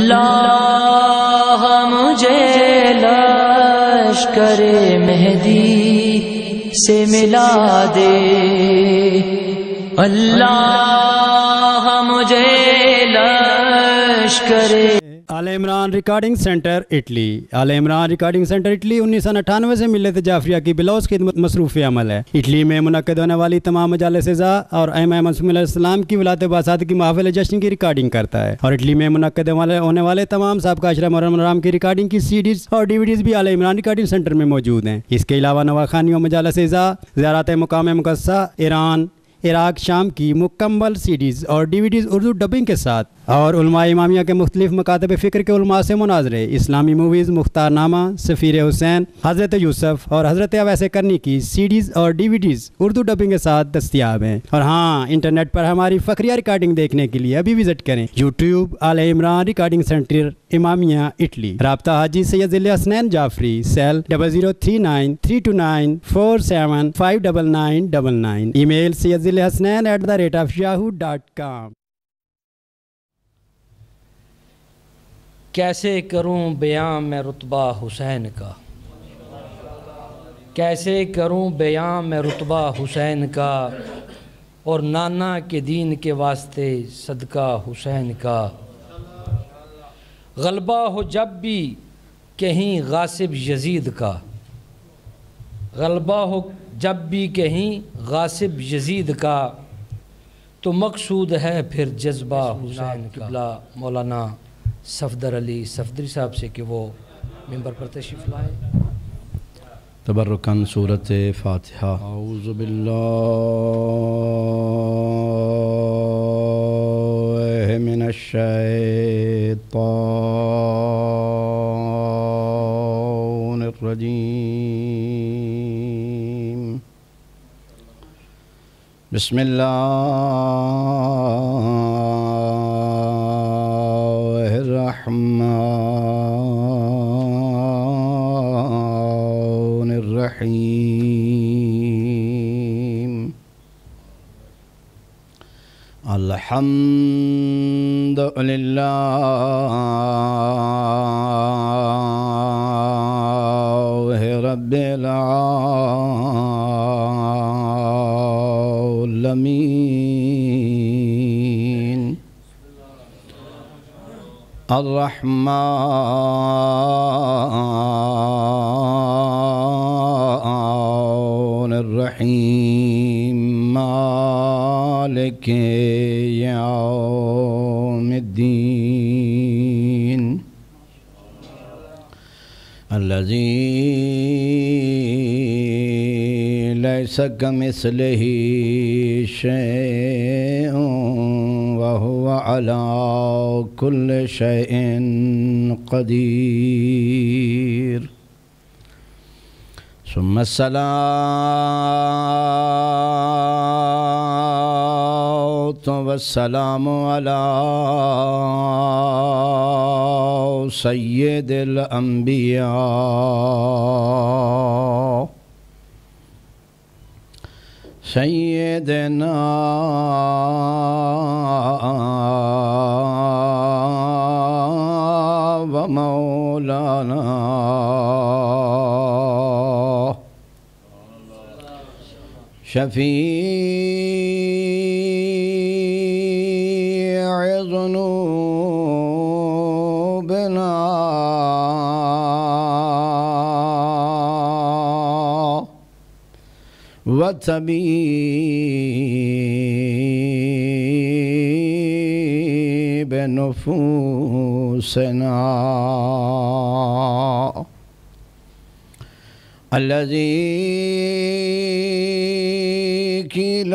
اللہ مجھے لشکر مہدی سے ملا دے، اللہ مجھے لشکر آل عمران ریکارڈنگ سینٹر اٹلی۔ آل عمران ریکارڈنگ سینٹر اٹلی 1998 سے ملت جعفریہ کی بلوز خدمت مصروف عمل ہے۔ اٹلی میں منعقد ہونے والی تمام مجالس ازا اور ائمہ معصومین علیہ السلام کی ولادت باسات کی محافل جشن کی ریکارڈنگ کرتا ہے، اور اٹلی میں منعقد ہونے والے تمام سابقہ اشرا محرم کی ریکارڈنگ کی سی ڈیز اور ڈی وی ڈیز بھی آل عمران ریکارڈنگ سینٹر میں موجود ہیں۔ اس کے علاوہ نواخانی و مجالس ازا، زیارات مقام مقدسہ ایران، عراق، شام کی مکمل سی ڈیز اور ڈی وی ڈیز اردو ڈبنگ کے ساتھ، اور علماء امامیہ کے مختلف مکاتب فکر کے علماء سے مناظرے، اسلامی موویز، مختار نامہ، سفیر حسین، حضرت یوسف اور حضرت اویس کرنی کی سی ڈیز اور ڈی وی ڈیز اردو ڈبنگ کے ساتھ دستیاب ہیں۔ اور ہاں، انٹرنیٹ پر ہماری فخریہ ریکارڈنگ دیکھنے کے لیے ابھی وزٹ کریں یوٹیوب آل عمران ریکارڈنگ سینٹر امامیہ اٹلی۔ رابطہ حاجی سید ذل حسنین جعفری، سیل 00393294759999، ای میل sayyidhilhasnain@yahoo.com۔ کیسے کروں بیاں میں رتبہ حسین کا، کیسے کروں بیاں میں رتبہ حسین کا، اور نانا کے دین کے واسطے صدقہ حسین کا۔ غلبہ ہو جب بھی کہیں غاصب یزید کا، غلبہ ہو جب بھی کہیں غاصب یزید کا، تو مقصود ہے پھر جذبہ حسین کا۔ مولانا صفدر علی صفدری صاحب سے کہ وہ ممبر پر تشریف لائے۔ تبرکاً سورۃ فاتحہ۔ اعوذ باللہ من الشیطان الرجیم، بسم اللہ الرحمن الرحیم، الحمد للہ رب العالمین، الرحمن الرحیم، مالک یوم الدین، الذی لیس کمثلہ شیء وهو على كل شيء قدير، ثم الصلاة والسلام على سيد الأنبياء سیدنا و مولانا شفیع ذنوبنا وطبیب نفوسنا، الذي قيل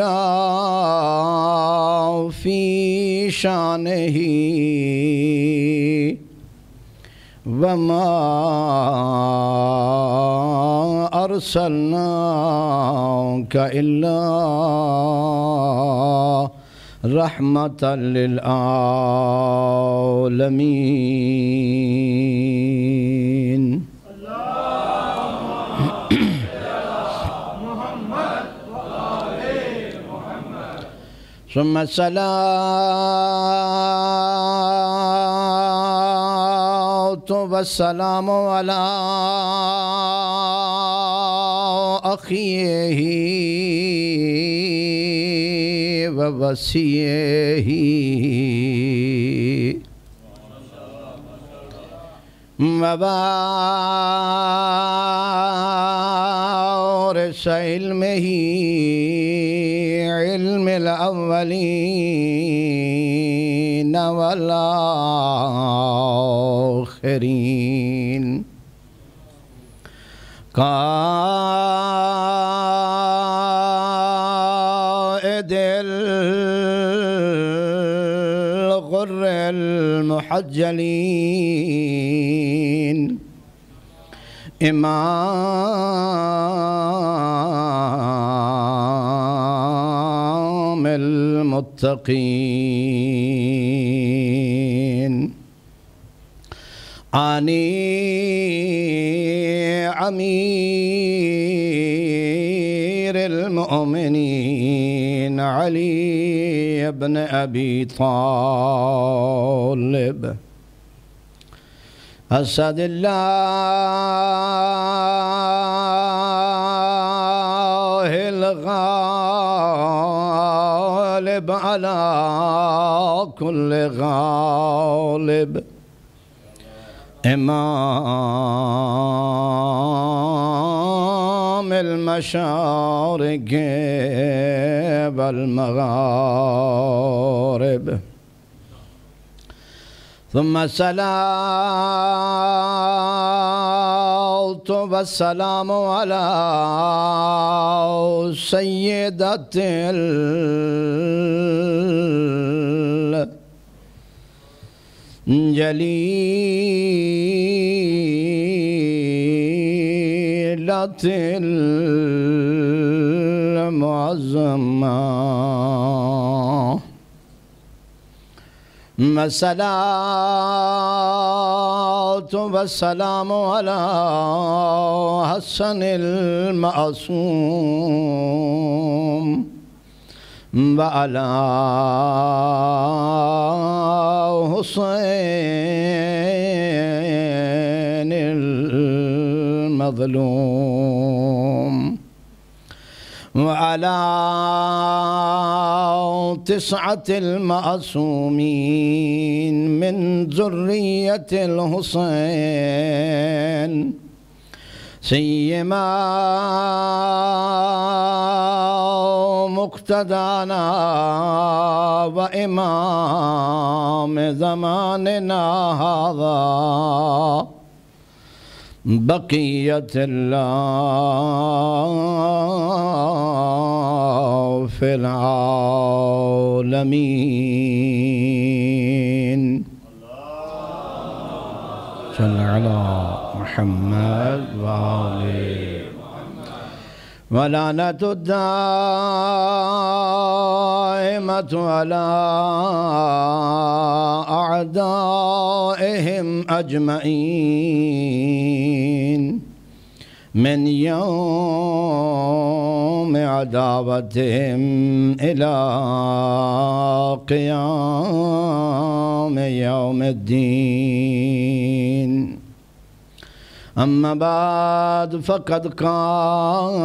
في شانه وما أرسلناك إلا رحمة للعالمين۔ ثم الصلاة والسلام على أخيه ووصيه ووارث علمه علم الأولين والآخرين قائد الغر المحجلين إمام المتقين آني أمير المؤمنين علي بن أبي طالب أسد الله الغالب على كل غالب إمام المشارق والمغارب ثم الصلاة والسلام على سيدة جليلة المعظمة الصلاة والسلام على حسن المعصوم وعلى حسين المظلوم وعلى 9 المعصومين من ذرية الحسين سيما مقتدانا وإمام زماننا هذا بقية الله في العالمين صل على محمد وآله ولعنة الدائمة على أعدائهم أجمعين من يوم عداوتهم إلى قيام يوم الدين أما بعد فقد قال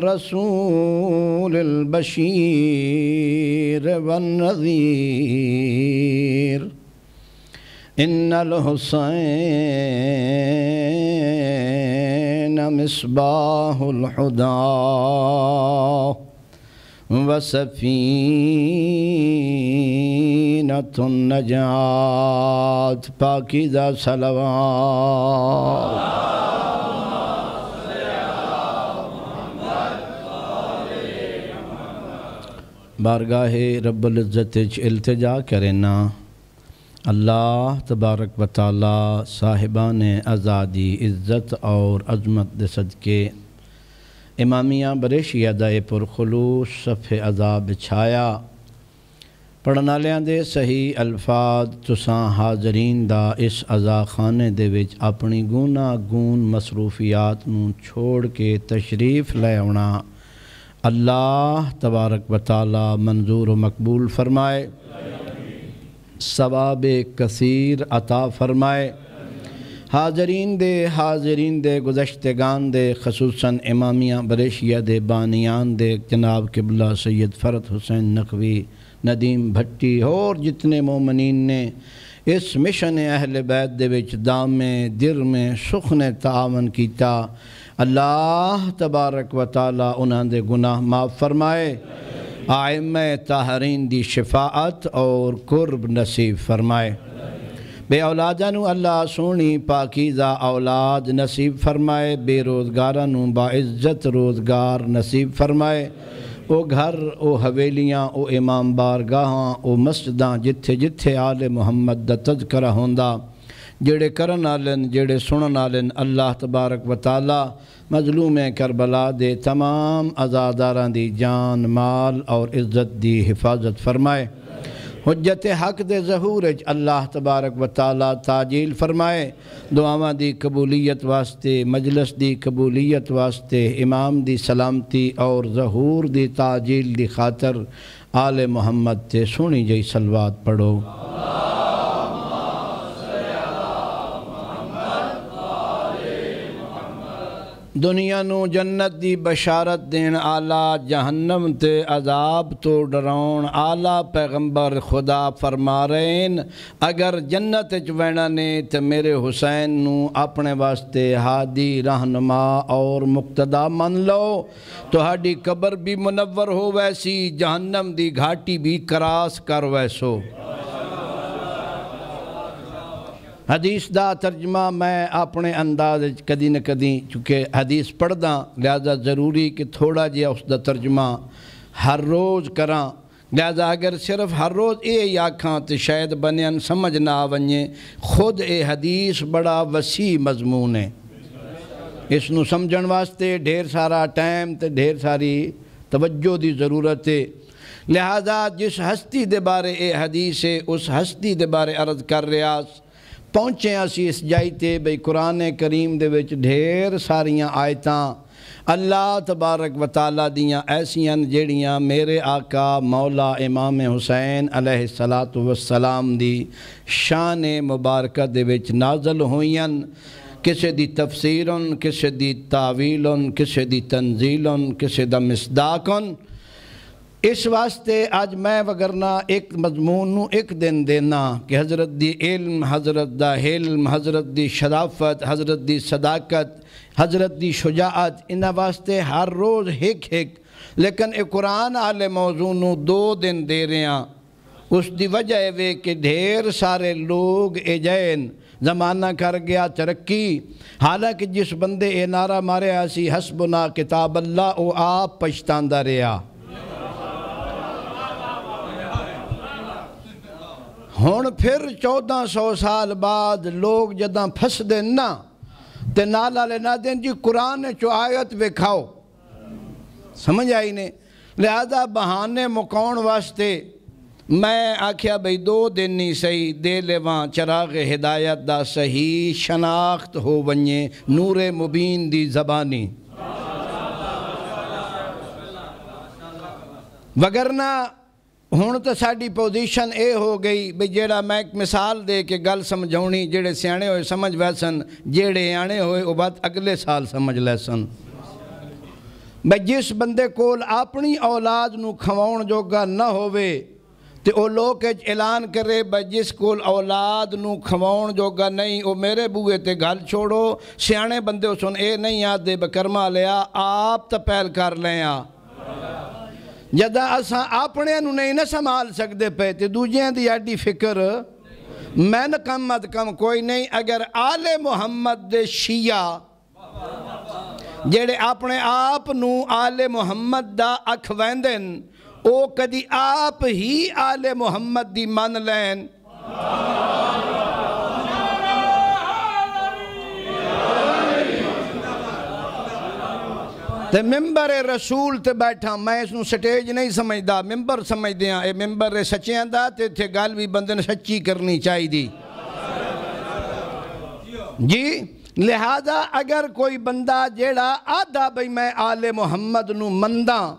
رسول البشير والنذير إن الحسين مصباح الهدى وسفينة النجاة پاکیزہ صلوات بارگاہ رب العزت التجا کرنا اللہ تبارک و تعالی صاحبان آزادی عزت اور عظمت دے صدقے امامیہ بریشی ادائے پر خلوص صفحے عذاب چھایا پڑھنا لیاں دے صحیح الفاظ تساں حاضرین دا اس عزا خانے دے وچ اپنی گونا گون مصروفیات نوں چھوڑ کے تشریف لے آنا اللہ تبارک و تعالی منظور و مقبول فرمائے ثواب کثیر عطا فرمائے حاضرین دے گزشتگان دے خصوصاً امامیہ بریشیہ دے بانیان دے جناب قبلہ سید فرد حسین نقوی ندیم بھٹی اور جتنے مومنین نے اس مشن اہل بیت دے وچ دام میں در میں سخن تعاون کیتا، اللہ تبارک و تعالی انہاں دے گناہ معاف فرمائے، آئمہ طاہرین دی شفاعت اور قرب نصیب فرمائے، بے اولاداں نو اللہ سونی پاکیزہ اولاد نصیب فرمائے، بے روزگاراں نو باعزت روزگار نصیب فرمائے، او گھر او حویلیاں او امام بارگاہاں او مسجداں جتھے جتھے آل محمد دا تذکرہ ہوندا، جڑے کرن آلن جڑے سنن آلن، اللہ تبارک و تعالی مظلوم کربلا دے تمام عزاداراں دی جان مال اور عزت دی حفاظت فرمائے، حجت حق دے ظہورج اللہ تبارک و تعالی تاجیل فرمائے، دعاواں دی قبولیت واسطے، مجلس دی قبولیت واسطے، امام دی سلامتی اور ظہور دی تاجیل دی خاطر آل محمد تے سونی جئی صلوات پڑھو۔ دنیا نو جنت دی بشارت دین آلہ، جہنم تے عذاب تو ڈرون آلہ، پیغمبر خدا فرما رہے اگر جنت وینا نے تے میرے حسین نو اپنے واسطے ہادی رہنما اور مقتدا من لو، تو ہاڈی قبر بھی منور ہو ویسی، جہنم دی گھاٹی بھی کراس کر ویسو۔ حدیث دا ترجمہ میں اپنے انداز کدی نہ کدی چونکہ حدیث پڑھ دا لہذا ضروری کہ تھوڑا جیا اس دا ترجمہ ہر روز کراں، لہذا اگر صرف ہر روز اے آکھاں تو شاید بنیان سمجھ نہ آونجے، خود اے حدیث بڑا وسیع مضمون ہے، اس نو سمجھن واسطے ڈھیر سارا ٹائم تے ڈھیر ساری توجہ دی ضرورت ہے، لہذا جس ہستی دے بارے اے حدیث ہے اس ہستی دے بارے عرض کر ریاض پہنچے اسی اس جائی تے بھئی قرآن کریم دے وچ ڈھیر ساریاں آیتاں اللہ تبارک و تعالیٰ دیاں ایسیاں جیڑیاں میرے آقا مولا امام حسین علیہ السلام دی شان مبارکہ دے وچ نازل ہوئیاں، کسے دی تفسیرن، کسے دی تعویلن، کسے دی تنزیلن، کسے دا مصداقن، اس واسطے آج میں وگرنا ایک مضمون نو ایک دن دینا کہ حضرت دی علم، حضرت دا حلم، حضرت دی شرافت، حضرت دی صداقت، حضرت دی شجاعت، انہا واسطے ہر روز ہک لیکن اے قرآن آلے موضوع نو 2 دن دے رہے ہیں، اس دی وجہ ہے کہ ڈھیر سارے لوگ اے جائن زمانہ کر گیا ترقی، حالانکہ جس بندے اے نعرہ مارے آسی حسبنا کتاب اللہ او آپ پشتاندہ رہا، ہون پھر 1400 سال بعد لوگ جداں پھس دیں نا تے نالا لینا دیں جی قرآن چو آیت وکھاؤ، سمجھ آئی نے، لہذا بہانے مکون واسطے میں آکھیا بھئی 2 دن نہیں صحیح دے لیواں چراغ ہدایت دا صحیح شناخت ہو ونجے نور مبین دی زبانی، وگرنہ ہون تو ساڑی پوزیشن اے ہو گئی بھئی جیڑا میں ایک مثال دے کے گل سمجھونی، جیڑے سیانے ہوئے سمجھ ویسن، جیڑے آنے ہوئے وہ بات اگلے سال سمجھ لیسن، بھئی جس بندے کول اپنی اولاد نو کھواؤن جوگا نہ ہوئے تے او لوگ اعلان کرے بھئی جس کول اولاد نو کھواؤن جوگا نہیں او میرے بوئے تے گل چھوڑو، سیانے بندے ہو سن اے نہیں آد دے بکرما لیا آپ تا پہل کر لیا، جدہ اساں اپنے انہوں نہیں نہ سنبھال سکتے پہ تے دوجیاں دی ایڈی فکر میں نہ کم مد کم کوئی نہیں، اگر آل محمد دے شیعہ جیڑے اپنے آپ نو آل محمد دا اکھ ویندن او کدی آپ ہی آل محمد دی من لین، تے ممبر رسول تے بیٹھا، میں اس نو سٹیج نہیں سمجھ دا، ممبر سمجھ دیاں، اے ممبر سچیاں دا تے تھے گل بھی بندن سچی کرنی چاہی دی جی، لہذا اگر کوئی بندہ جیڑا آدھا بھئی میں آل محمد نو منداں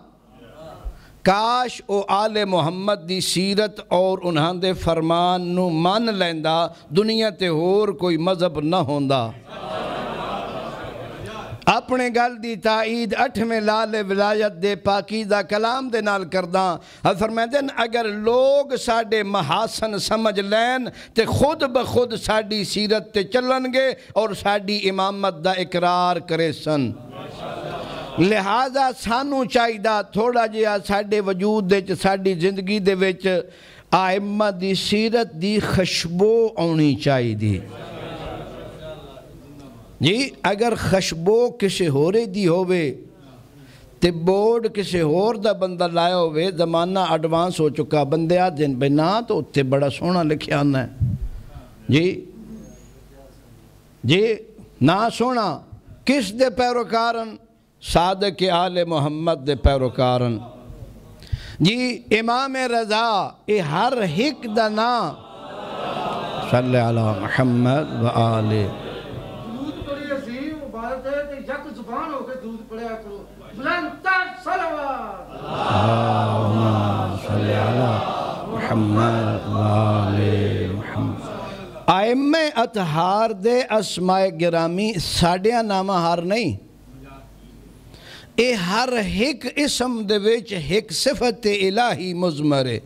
کاش او آل محمد دی سیرت اور انہاں دے فرمان نو مان لیندا دنیا تے ہور کوئی مذہب نہ ہوندا۔ اپنے گل دی تائید 8ویں لال ولایت دے پاکیزہ کلام دے نال کرداں۔ فرماتے ہیں اگر لوگ ساڈے محاسن سمجھ لین تے خود بخود ساڈی سیرت تے چلن گے اور ساڈی امامت دا اقرار کرے سن۔ لہذا سانو چاہیدہ تھوڑا جہا ساڈے وجود دے ساڈی زندگی دے وچ آئمہ دی سیرت دی خشبو آنی چاہیدی۔ جی اگر خشبو کسے ہورے دی ہوئے تے بورڈ کسے ہور دا بندہ لائے ہوئے زمانہ ایڈوانس ہو چکا بندے آ دن بے نا تو اتنے بڑا سونا لکھیا آنا ہے جی نا سونا کس دے پیروکارن صادق آل محمد دے پیروکارن جی امام رضا اے ہر ہک دا نا صلی علی محمد و آلہ آئمہ اطہار دے اسماء گرامی ساڑیاں نامہ ہار نہیں اے ہر ہک اسم دے ویچ ہک صفت الہی مزمرے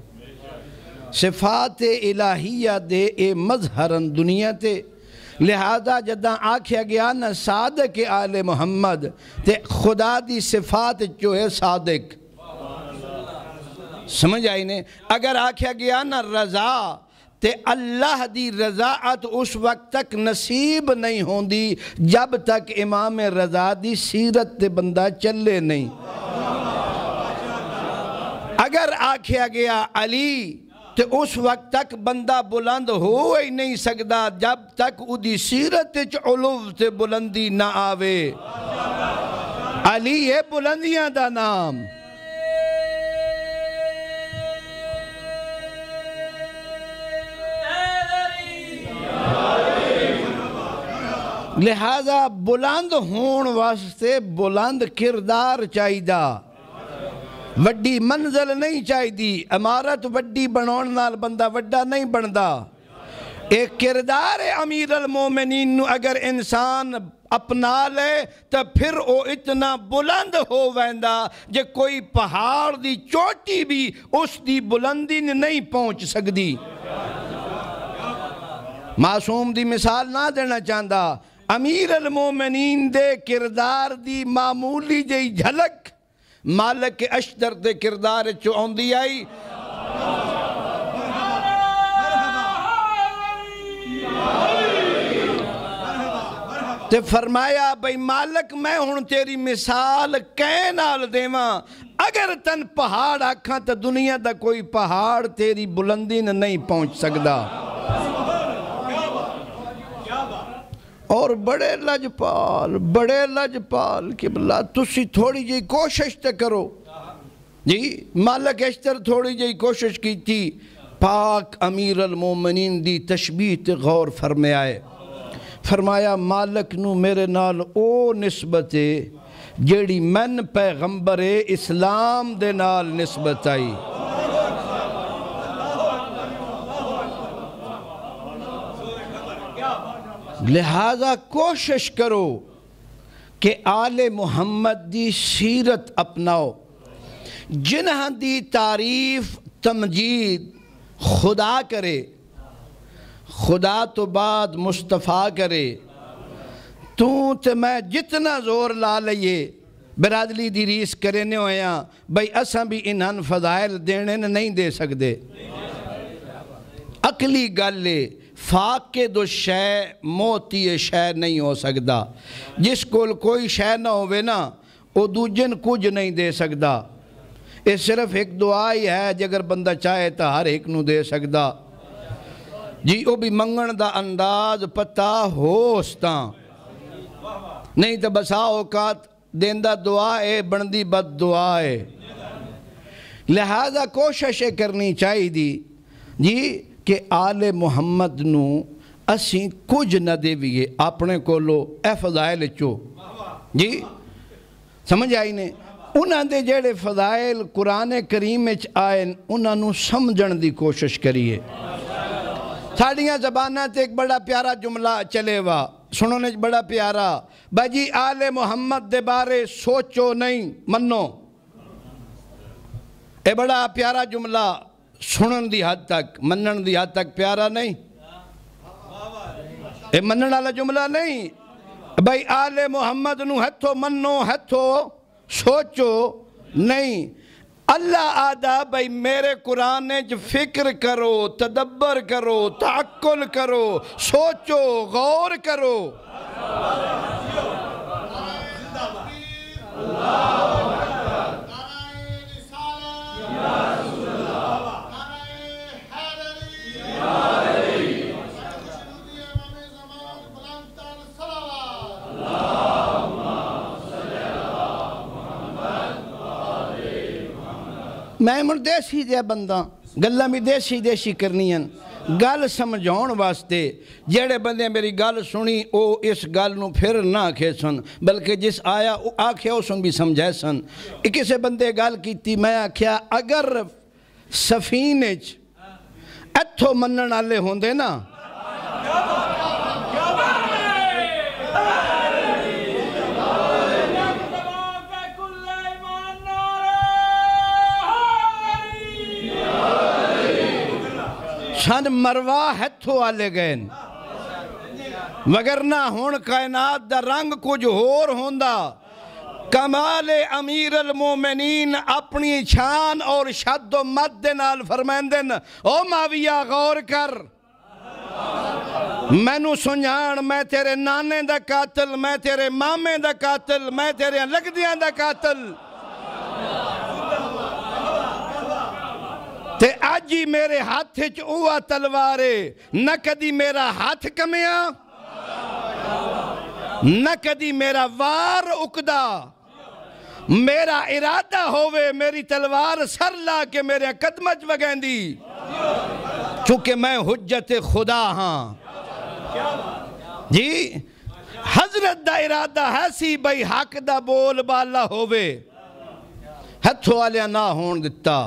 صفات الہیہ دے اے مظہرن دنیا تے لہذا جداں آکھیا گیا نا صادق آل محمد تے خدا دی صفات جو ہے صادق سمجھ آئی نے اگر آکھیا گیا نا رضا تے اللہ دی رضاعت اس وقت تک نصیب نہیں ہوندی جب تک امام رضا دی سیرت تے بندہ چلے نہیں۔ اگر آکھیا گیا علی تے اس وقت تک بندہ بلند ہو ہی نہیں سکتا جب تک دی سیرت علو تے بلندی نہ آوے۔ علی ہے بلندیاں دا نام۔ لہذا بلند ہون واسطے بلند کردار چاہیدہ وڈی منزل نہیں چاہیدی امارت وڈی بنون نال بندہ وڈا نہیں بندا۔ ایک کردار امیر المومنین نو اگر انسان اپنا لے تو پھر وہ اتنا بلند ہو ویندا جے کوئی پہاڑ دی چوٹی بھی اس دی بلندی نہیں پہنچ سکدی۔ معصوم دی مثال نہ دینا چاہندا امیر المومنین دے کردار دی معمولی جئی جھلک مالک اشتر دے کردار چو آندی آئی۔ تے فرمایا بھئی مالک میں ہوں تیری مثال کہیں نال دیواں اگر تن پہاڑ آکھاں تو دنیا دا کوئی پہاڑ تیری بلندی نہیں پہنچ سکدا۔ اور بڑے لجپال کہ بلا تسی تھوڑی جی کوشش تے کرو جی مالک اشتر تھوڑی جی کوشش کی تھی پاک امیر المومنین دی تشبیہ تے غور فرمے آئے فرمایا مالک نو میرے نال او نسبت جیڑی من پیغمبر اسلام دے نال نسبت آئی۔ لہذا کوشش کرو کہ آل محمد دی سیرت اپناؤ جنہاں دی تعریف تمجید خدا کرے خدا تو بعد مصطفیٰ کرے تو تے میں جتنا زور لا لئیے برادری دی ریس کرنے ہویا بھئی اساں بھی انہاں فضائل دینے نہیں دے سکتے۔ عقلی گلے فاقے دو شے موتی شے نہیں ہو سکتا جس کو کوئی شے نہ ہوئے نا وہ دوجن کچھ نہیں دے سکتا۔ یہ صرف ایک دعائی ہے جگر بندہ چاہے تا ہر ایک نو دے سکتا جی وہ بھی منگن دا انداز پتہ ہوستا نہیں تو بسا اوقات دیندہ دعائے بندی بد دعائے۔ لہذا کوشش کرنی چاہی دی جی کہ آل محمد نو اسیں کچھ نہ دے ویے اپنے کو لو اے فضائل چو جی سمجھ آئی نے انہاں دے جڑے فضائل قرآن کریم وچ آئے انہاں نو سمجھن دی کوشش کریے ساڑیاں زبانہ تے ایک بڑا پیارا جملہ چلے وا سنونے بڑا پیارا بجی آل محمد دے بارے سوچو نہیں منو اے بڑا پیارا جملہ سنن دی حد تک منن دی حد تک پیارا نہیں اے منن والا جملہ نہیں بھائی آل محمد نو ہتھو منو ہتھو سوچو نہیں اللہ آدھا بھائی میرے قرآن جو فکر کرو تدبر کرو تعقل کرو سوچو غور کرو میں من دیسی دیا بندہ گلہ میں دیسی کرنی ہیں گل سمجھون واسطے جڑے بندے میری گل سنی او اس گل نو پھر نہ آکھے سن بلکہ جس آیا آکھے او سن بھی سمجھے سن کسے بندے گل کیتی میں آکھیا اگر سفینج اتھو منن والے ہوندے نا سن مروا ہتھو آلے گئے وگرنہ ہون کائنات دا رنگ کچھ ہور ہوندہ کمال امیر المومنین اپنی چھان اور شد و مد نال فرمائندن او معاویہ غور کر میں نو سنجھان میں تیرے نانے دا قاتل میں تیرے مامے دا قاتل میں تیرے لگدیاں دا قاتل تے آجی میرے ہاتھ چوہ تلوارے نہ کدی میرا ہاتھ کمیا نہ کدی میرا وار اکدا میرا ارادہ ہوئے میری تلوار سر لا کے میرے قدمج وگین دی چونکہ میں حجت خدا ہاں جی حضرت دا ارادہ ہے سی بھئی حق دا بول بالا ہوئے ہتھو آلیا نہ ہون دیتا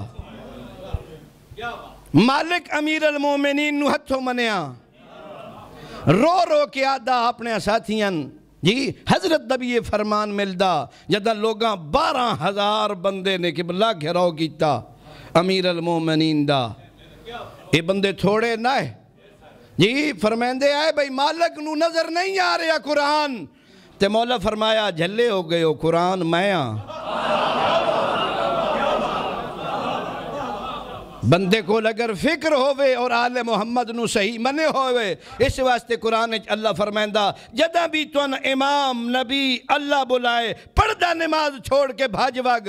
مالک امیر المومنین نو ہتھو منیا رو رو کے آدھا اپنے ساتھیاں جی حضرت دا بھی یہ فرمان ملدا جدہ لوگاں 12,000 بندے نے قبلہ گھراؤ کیتا امیر المومنین دا یہ بندے تھوڑے نہ ہے جی فرمائندے آئے بھئی مالک نو نظر نہیں آ رہا قرآن تے مولا فرمایا جھلے ہو گئے ہو قرآن میں بندے کو اگر فکر ہوئے اور آل محمد نو صحیح منے ہوئے اس واسطے قرآن اللہ فرمائندہ جدہ بھی تو امام نبی اللہ بلائے پردہ نماز چھوڑ کے بھاج واگ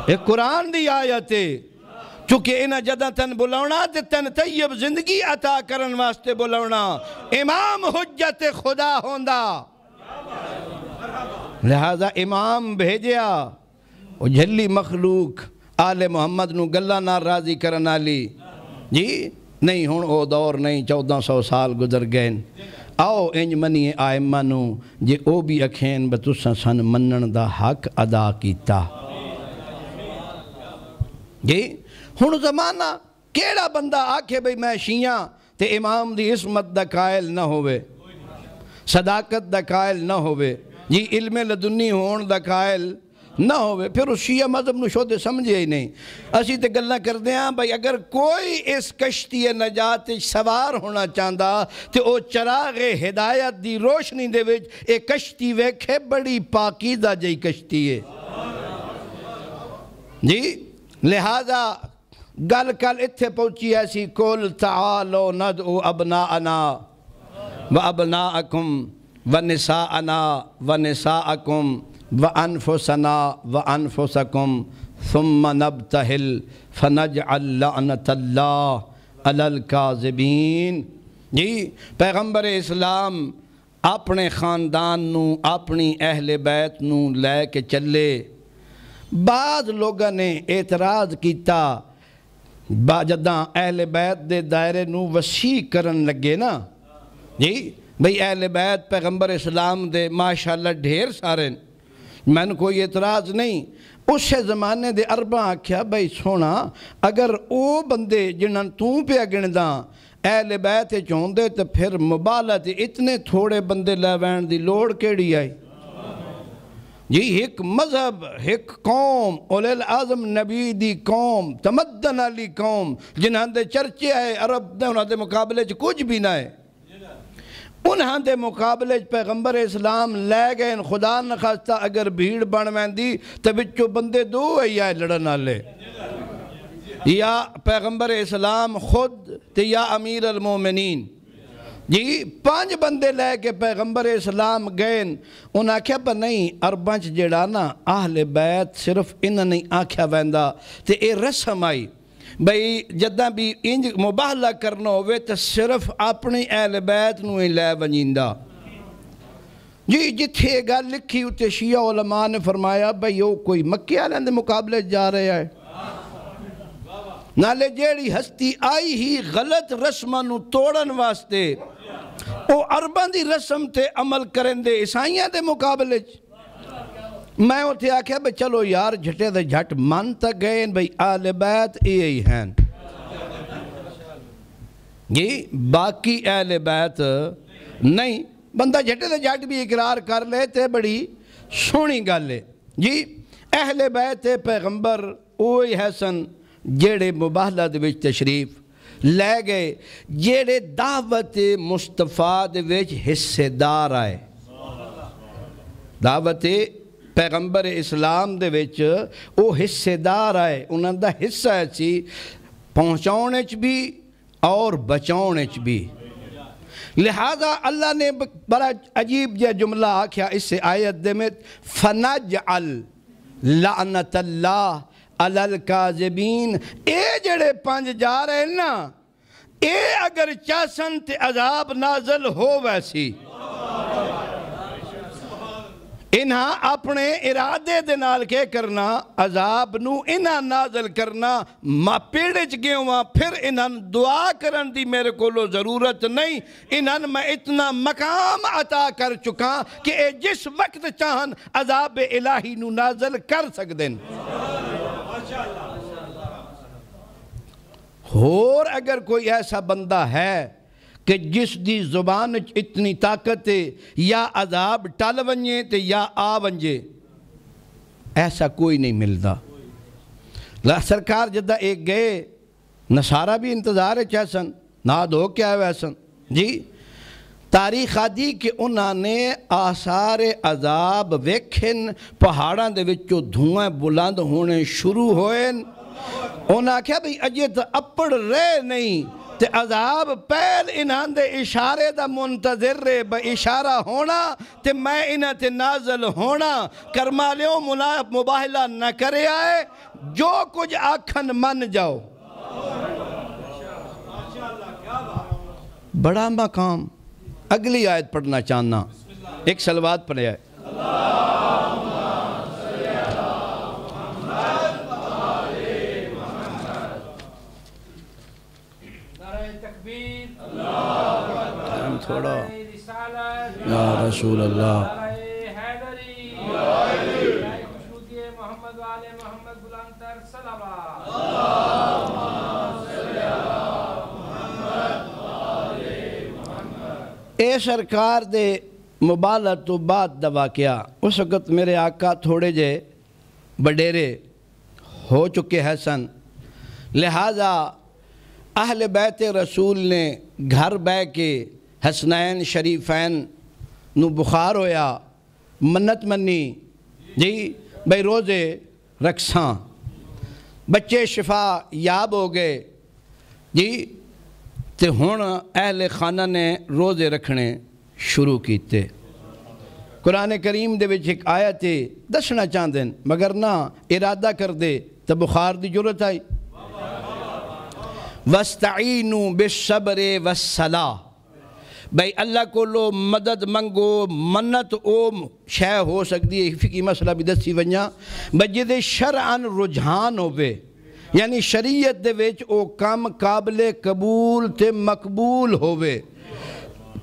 ایک قرآن دی آیت ہے چونکہ انہ جدہ تن بلاونا تے تن طیب زندگی عطا کرن واسطے بلاونا امام حجت خدا ہوندہ لہذا امام بھیجیا وہ جھلی مخلوق آل محمد نو گلہ نہ راضی کرنا لی جی نہیں ہون او دور نہیں 1400 سال گزر گئے آؤ انج منی آئمہ نو جے او بھی اکھین بتوسا سن منن دا حق ادا کیتا جی ہون زمانہ کیڑا بندہ آکھے بھئی میں شیعہ تے امام دی عصمت دا قائل نہ ہوئے صداقت دا قائل نہ ہوئے جی علم لدنی ہون دا قائل نہ ہوئے پھر اس شیعہ مذہب نو شودے سمجھے ہی نہیں اسی تے گلہ کر دیا بھائی اگر کوئی اس کشتی نجات سوار ہونا چاہتا تے او چراغ ہدایت دی روشنی دے وچ ایک کشتی ویکھے بڑی پاکیزہ جئی کشتی ہے جی لہذا گل کل اتھے پہنچی ایسی قل تعالو ندعو ابناءنا و ابناءکم و نساءنا و نساءکم وَأَنفُسَنَا وَأَنفُسَكُمْ ثُمَّ نَبْتَهِلْ فَنَجْعَلْ لَعْنَةَ اللَّهِ عَلَى الْكَاذِبِينَ جی پیغمبر اسلام اپنے خاندان نو اپنی اہل بیت نو لے کے چلے بعض لوگوں نے اعتراض کیتا جداں اہل بیت دے دائرے نو وسیع کرن لگے نا جی بھئی اہل بیت پیغمبر اسلام دے ماشاءاللہ ڈھیر سارے میں نے کوئی اعتراض نہیں. اس زمانے دے عرباں آکھیا بھئی سونا اگر او بندے جنہاں تو پہ گنداں اہل بیت چوندے تو پھر مبالغہ اتنے تھوڑے بندے لیوین دی لوڑ کیڑی آئی. جی ایک مذہب ایک قوم اولی العظم نبی دی قوم تمدن علی قوم جنہاں دے چرچے آئے عرب دے انہاں دے مقابلے کچھ بھی نہ ہے. انہاں دے مقابلے پیغمبر اسلام لے گئے خدا نخواستہ اگر بھیڑ بن ویندی تو بچوں بندے دو ہی آئے لڑن والے یا پیغمبر اسلام خود تے یا امیر المومنین. جی 5 بندے لے کے پیغمبر اسلام گئے انہاں آکھیا پر نہیں عربانچ جڑا نا اہل بیت صرف انہاں نہیں آکھیا ویندا تے اے رسم آئی بھئی جدہ بھی انج مباہلہ کرنا ہوئے تو صرف اپنی اہل بیت نو ہی لے ونجیندہ. جی جتھے گا لکھی ہوتے شیعہ علماء نے فرمایا بھئی وہ کوئی مکہ والے مقابلے جا رہے ہیں نالے جیڑی ہستی آئی ہی غلط رسمہ نو توڑن واسطے او عربان دی رسم تے عمل کریں دے عیسائیاں دے مقابلے. میں ہوتے آکھیا بھئی چلو یار جھٹے دے جھٹ مان تک گئے بھئی آل بیت ہی ہیں جی باقی اہل بیت نہیں. بندہ جھٹے دے جھٹ بھی اقرار کر لے تے بڑی سونی گل ہے. جی اہل بیت پیغمبر اوہی حسن جیڑے مباہلہ دے وچ تشریف لے گئے جیڑے دعوت مصطفیٰ دے وچ حصے دار آئے. دعوت پیغمبر اسلام دے وچ او حصے دار آئے انہاں دا حصہ ہے سی پہنچاؤنے چ بھی اور بچاؤنے چ بھی. لہذا اللہ نے بڑا عجیب جا جملہ آکھیا اس سے آیت دے میں فَنَجْعَلْ لَعْنَةَ اللَّهِ عَلَى الْكَاذِبِينَ. اے جڑے 5 جا رہے ہیں نا اے اگر چاسن تے عذاب نازل ہو ویسی انہاں اپنے ارادے دے نال کے کرنا عذاب نو انہاں نازل کرنا ما پیڑے چ گئے ہوا پھر انہاں دعا کرن دی میرے کو لو ضرورت نہیں. انہاں میں اتنا مقام عطا کر چکا کہ اے جس وقت چاہن عذاب الہی نو نازل کر سکدن. اور اگر کوئی ایسا بندہ ہے کہ جس دی زبان اتنی طاقت ہے یا عذاب ٹل ونجے تے یا آ ونجے ایسا کوئی نہیں ملتا. سرکار جدہ ایک گئے نصارہ بھی انتظار ہے چیسن نہ دو کیا ہے ویسن. جی تاریخ آدھی کہ انہوں نے آثار عذاب ویکھن پہاڑاں دے وچوں دھوئیں بلند ہونے شروع ہوئے. انہاں کہا بھئی اجے تو اپڑ رہے نہیں تے عذاب پہل انہاں دے اشارے دا منتظر رہے با اشارہ ہونا تے میں انہاں تے نازل ہونا. کرمالیوں مباہلہ نہ کرے آئے جو کچھ آکھن من جاؤ. بڑا مقام. اگلی آیت پڑھنا چاہنا ایک صلوات پڑھے آئے. تھوڑا یا رسول اللہ اے سرکار دے مبالغہ تو بعد دوا کیا اس وقت میرے آقا تھوڑے جے بڑیرے ہو چکے حسن. لہذا اہل بیت رسول نے گھر بے کے حسنین شریفین نو بخار ہویا منت منی جی بھئی روزے رکھساں بچے شفا یاب ہو گئے جی تے ہون اہل خانہ نے روزے رکھنے شروع کیتے. قرآن کریم دے وچ ایک آیت دسنا چاندن مگر نہ ارادہ کر دے تو بخار دی ضرورت آئی. وَاسْتَعِینُوا بِالصَّبْرِ وَالصَّلَاةِ. بھئی اللہ کو لو مدد منگو منت او شے ہو سکتی ہے فقہی مسئلہ بھی دسی ونجا بجے دے شرعن رجحان ہوئے یعنی شریعت دے ویچ او کام قابل قبول تے مقبول ہوئے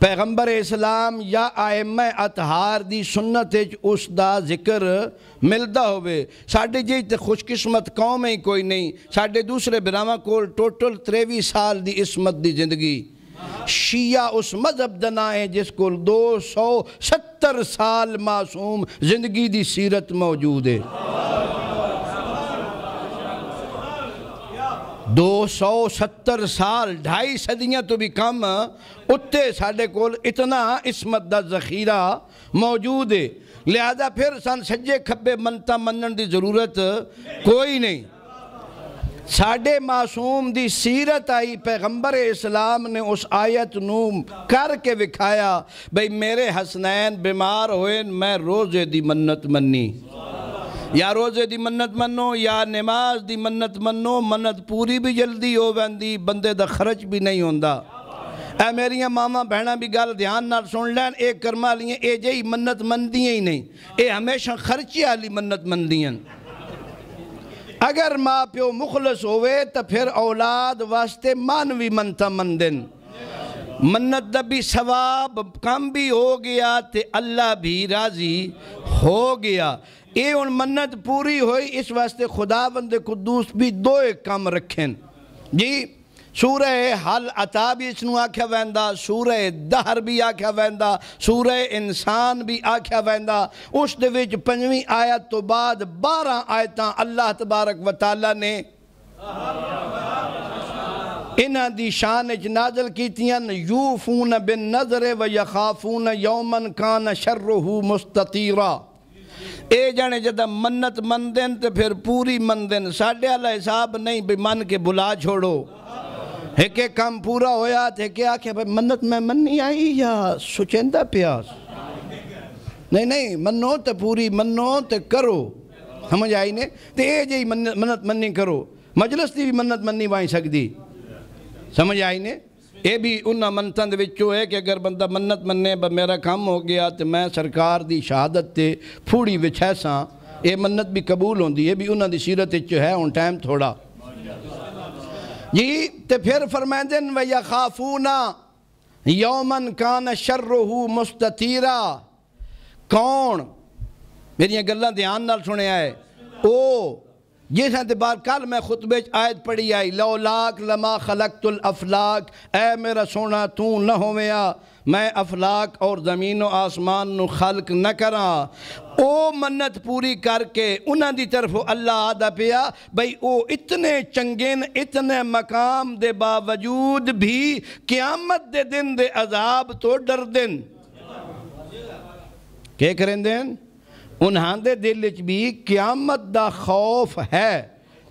پیغمبر اسلام یا ائمہ اطہار دی سنت اس دا ذکر ملدا ہوئے. ساڈے جی تے خوش قسمت قوم ہی کوئی نہیں. ساڈے دوسرے براواں کول ٹوٹل 23 سال دی عصمت دی زندگی. شیعہ اس مذہب دا نام ہے جس کو 270 سال معصوم زندگی دی سیرت موجود ہے. 270 سال 2.5 صدیاں تو بھی کم اتے ساڑھے کول اتنا عصمت دا ذخیرہ موجود ہے. لہذا پھر سن سجے کھبے منتا منن دی ضرورت کوئی نہیں. ساڑھے معصوم دی سیرت آئی. پیغمبر اسلام نے اس آیت نو کر کے وکھایا بھئی میرے حسنین بیمار ہوئے میں روزے دی منت منی. یا روزے دی منت منو یا نماز دی منت منو. منت پوری بھی جلدی ہو ویندی بندے دا خرچ بھی نہیں ہوندا. اے میریاں ماما بہناں بھی گل دھیان نال سن لین. اے کرما لیے اے جئی منت مندیاں ہی نہیں. اے ہمیشہ خرچی والی منت مندیاں. اگر ماں پیو مخلص ہوئے تو پھر اولاد واسطے مانوی منتا مندن. منت دا بھی ثواب کم بھی ہو گیا تے اللہ بھی راضی ہو گیا. اے ان منت پوری ہوئی اس واسطے خداوند قدوس بھی دو ایک کم رکھیں. جی سورہ حل عطا بھی اس نو آکھیا ویندا, سورہ دہر بھی آکھیا ویندا, سورہ انسان بھی آکھیا ویندا. اس دے وچ 5ویں آیت تو بعد 12 آیتاں اللہ تبارک و تعالی نے انہاں دی شان اچ نازل کیتیاں. یوفون بالنذر و یخافون یومن کان شرہ مستطیرا. اے جانے جدہ منت مندن تے پھر پوری مندن. ساڑھے اللہ حساب نہیں بھی من کے بلا چھوڑو. ایک کام پورا ہویا تھے کیا کہ منت میں مننی آئی یا سچندہ پیاس. نہیں منو تے پوری منو تے کرو. سمجھ آئی نے تے اے جی منت مننی کرو. مجلس دی بھی منت مننی وائیں سکتی. سمجھ آئی نے اے بھی انہاں منتاں دے وچوں ہے کہ اگر بندہ منت مننے میرا کام ہو گیا تو میں سرکار دی شہادت تے پھوڑی وچھیساں. اے منت بھی قبول ہوندی. اے بھی انہاں دی سیرت وچ ہے ان ٹائم تھوڑا. جی تے پھر فرمائندن وَيَخَافُونَ يَوْمًا كَانَ شَرُّهُ مُسْتَطِيرًا. کون میری گلاں دھیان نال سنے آئے او جس اعتبار کل میں خطبے آیت پڑھی آئی لولاک لما خلقت الافلاک. اے میرا سونا تو نہ ہویا میں افلاک اور زمین و آسمان نو خلق نہ کراں. او منت پوری کر کے انہاں دی طرف اللہ آدھا پیا بھئی او اتنے چنگین اتنے مقام دے باوجود بھی قیامت دے دن دے عذاب تو ڈر دن. کیا کریں دن انہاں دے دل اچ بھی قیامت دا خوف ہے.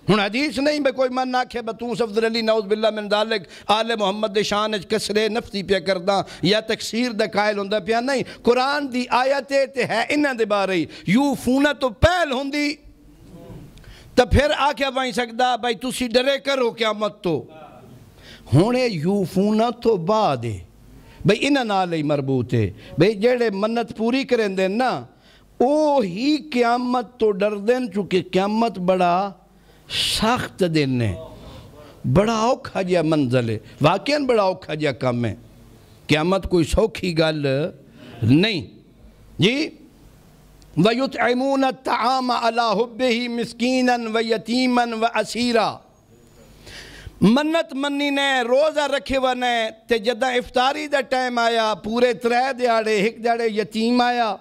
ہن حدیث نہیں بے کوئی من آکھے بتوں صفدر علی نعوذ باللہ من ذالک آل محمد دے شان اچ کسرے نفسی پیا کرداں یا تکسیر دا قائل ہوندہ پیا. نہیں قرآن دی آیتیں تے ہے انہاں دے بارے. یوفونہ تو پہل ہوندی تو پھر آکھیا وائیں سکدا بھائی تسی ڈرے کرو قیامت تو. ہونے یوفونہ تو بعد ہے بھائی انہاں نال ہی مربوط ہے. بھائی جڑے منت پوری کریں دیں نا او ہی قیامت تو ڈر دیں چونکہ قیامت بڑا سخت دن ہے. بڑا اوکھا جیا منزل ہے. واقعاً بڑا اوکھا جیا کام ہے. قیامت کوئی سوکھی گل نہیں. جی وَيُطْعِمُونَ الطَّعَامَ عَلَىٰ حُبِّهِ مِسْكِينًا وَيَتِيمًا وَأَسِيرًا. منت منی نے روزہ رکھے ونے تے جدہ افطاری دا ٹائم آیا پورے 3 دیاڑے. ایک دیاڑے یتیم آیا,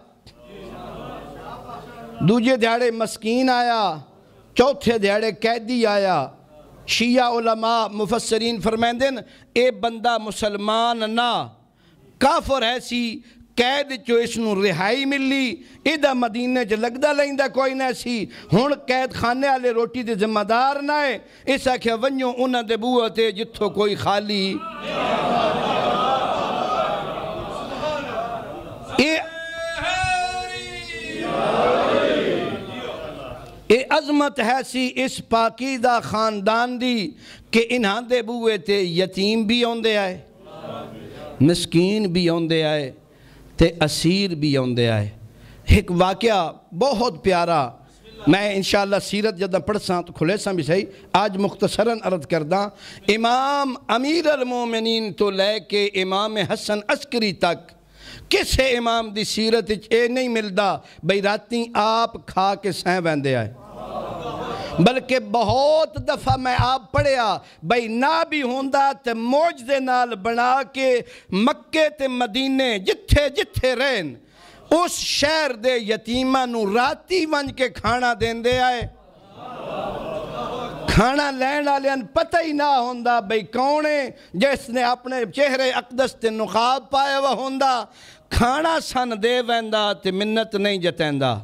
دوجے دیاڑے مسکین آیا, چوتھے دیاڑے قیدی آیا. شیعہ علماء مفسرین فرمائندن اے بندہ مسلمان نہ کافر ہے سی قید چو اس نو رہائی ملی. ایدہ مدینہ جو لگدہ لائندہ کوئی نہ سی. ہون قید خانے والے روٹی دے ذمہ دار نہ ہے. ایسا کہ ونیوں انہ دے بوتے جتھو کوئی خالی. اے عظمت ہے سی اس پاکیدہ خاندان دی کہ انہاں دے بوئے تے یتیم بھی ہوندے آئے, مسکین بھی ہوندے آئے تے اسیر بھی ہوندے آئے. ایک واقعہ بہت پیارا میں انشاءاللہ سیرت جدہ پڑھساں تو کھلے ساں بھی صحیح. آج مختصراً عرض کرداں امام امیر المومنین تو لے کے امام حسن عسکری تک کسے امام دی سیرت اے نہیں ملدا بھئی راتیں آپ کھا کے سہیں ویندے آئے. بلکہ بہت دفعہ میں آپ پڑھیا بھئی نہ بھی ہوندہ تے معجزے نال بنا کے مکے تے مدینے جتھے جتھے رہن اس شہر دے یتیمہ نو راتی ونج کے کھانا دین دے آئے. کھانا لین آلیاں پتہ ہی نہ ہوندہ بھئی کونے جس نے اپنے چہرے اقدس تے نقاب پائے وہ ہوندہ کھانا سن دے ویندہ تے منت نہیں جتیندہ.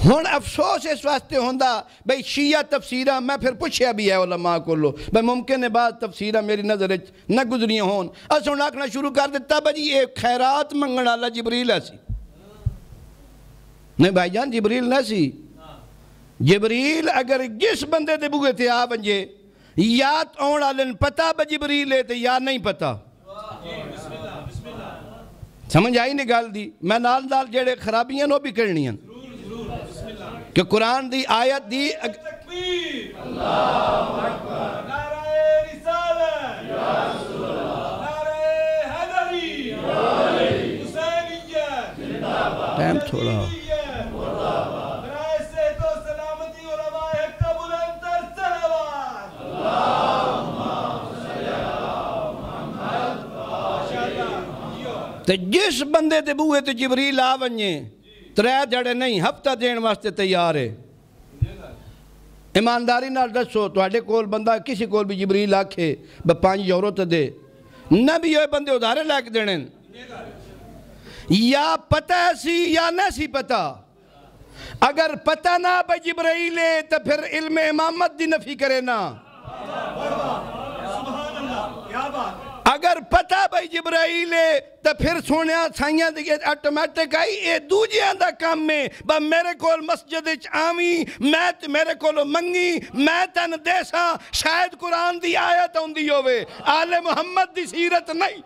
ہون افسوس اس واسطے ہوندہ بھئی شیعہ تفسیرہ میں پھر پوچھیا بھی ہے علماء کو لو بھئی ممکن ہے بعض تفسیرہ میری نظر نہ گزریاں ہون اسوں ناکنا شروع کر دیتا بھئی یہ خیرات منگن اللہ جبریل ایسی. نہیں بھائی جان جبریل نہ سی. جبریل اگر جس بندے دے بوگے تھے آ بنجے یا اون آلن پتہ با جبریل ہے یا نہیں پتہ. سمجھ آئی نہیں گال دی میں نال نال جیڑے خرابیاں نو بھی کرنی ہیں کہ قرآن دی آیت دی اللہ اکبر نعرہ رسالت یا رسول اللہ نعرہ حیدری حسینیت زندہ باد ٹائم تھوڑا برائے صحت و سلامتی اور روایہ کا بلند تر صلوات اللہم صلی اللہ محمد. تے جس بندے دے بوئے تے جبریل آ ونجے ترے جڑے نہیں ہفتہ دین واسطے تیار ہے. ایمانداری نال دسو تواڈے کول بندہ کسی کول بھی جبریل آکھے ب 5 یورو تے دے نہ بھی ہوئے بندے ادھارے لے کے دینے یا پتہ سی یا نہ سی پتہ. اگر پتہ نہ ب جبریل ہے تو پھر علم امامت دی نفی کرے نا. سبحان اللہ کیا بات. اگر پتہ بھئی جبرائیل ہے تو پھر سونیا سائیاں دیکھے آٹومیٹک آئی اے دوجیاں دا کام میں با میرے کول مسجد آمی میں میرے کولو منگی میں تن دیسا شاید قرآن دی آیت ہوندی ہوئے آل محمد دی سیرت نہیں.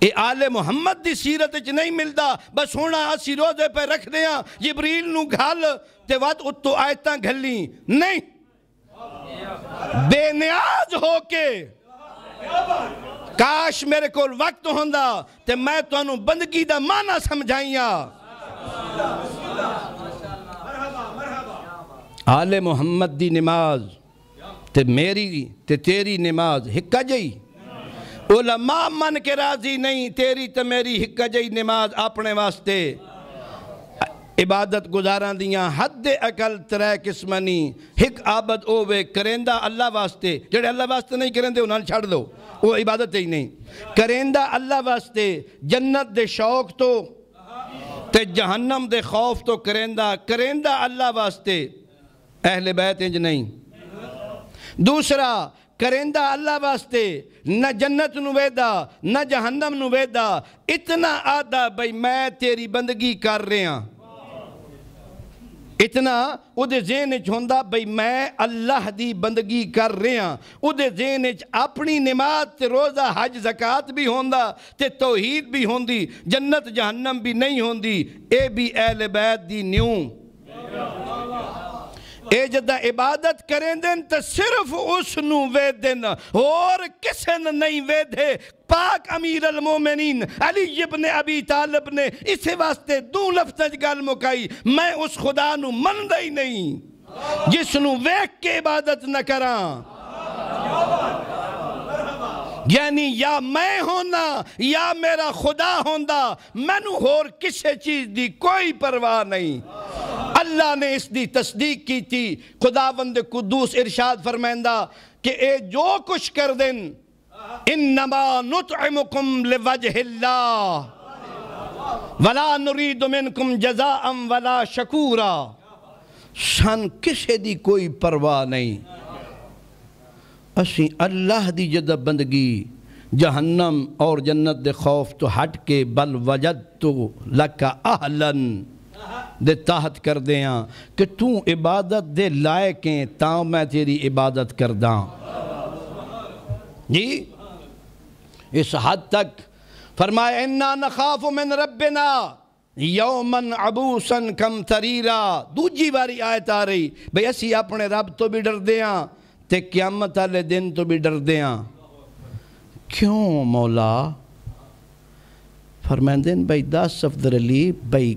اے آل محمد دی سیرت اچ نہیں ملدا بس ہونا اسی روزے پہ رکھ دیاں جبریل نو گھال تے وقت اتو آیتاں گھلیں نہیں. بے نیاز ہو کے کاش میرے کول وقت ہوندہ تے میں تو انہوں بندگی دا معنی سمجھائیاں. آل محمد دی نماز تے میری تے تیری نماز ہکا جئی. علماء من کے راضی نہیں تیری تو میری ہکا جئی نماز اپنے واسطے. عبادت گزاران دیاں حد اقل 3 قسمانی ہک عابد اوے کریندہ اللہ واسطے جڑے اللہ واسطے نہیں کریندے انہاں چھڑ دو وہ عبادت ہی نہیں. کریندہ اللہ واسطے جنت دے شوق تو تے جہنم دے خوف تو کریندہ اللہ واسطے اہل بیت انج نہیں. دوسرا کریندہ اللہ واسطے نہ جنت نو ویدہ نہ جہنم نو ویدہ اتنا آدھا بھئی میں تیری بندگی کر رہے ہیں. اتنا او دے ذہن اچ ہوندہ بھئی میں اللہ دی بندگی کر رہے ہیں. او دے ذہن اچ اپنی نماز تے روزہ حج زکاة بھی ہوندہ تے توحید بھی ہوندی جنت جہنم بھی نہیں ہوندی. اے بھی اہل بیت دی نیوں اے جدہ عبادت کریں دن تو صرف اس نو ویدن اور کسن نہیں ویدھے. پاک امیر المومنین علی ابن ابی طالب نے اسے واسطے 2 لفظ گل مکائی میں اس خدا نو مندہ ہی نہیں جس نو ویک کے عبادت نہ کراں. یعنی یا میں ہونا یا میرا خدا ہوندہ میں نو اور کسے چیز دی کوئی پرواہ نہیں. اللہ نے اس دی تصدیق کی تھی. خداوند قدوس ارشاد فرمائندہ کہ اے جو کچھ کر دن انما نطعمکم لوجہ اللہ ولا نرید منکم جزاء ولا شکورا. سن کسے دی کوئی پرواہ نہیں. اسی اللہ دی جدہ بندگی جہنم اور جنت دے خوف تو ہٹ کے بل وجدتو لکا اہلن دے تاہت کر دیاں کہ تو عبادت دے لائق ہیں تاں میں تیری عبادت کر داں. جی اس حد تک فرمایا انا نخاف من ربنا یومن عبوسن کم تریرا. دوجی باری آیت آ رہی بھئی اسی اپنے رب تو بھی ڈر دیاں تے قیامت والے دن تو بھی ڈر دیاں. کیوں مولا؟ فرمائندے بھئی دس صفدر علی بھئی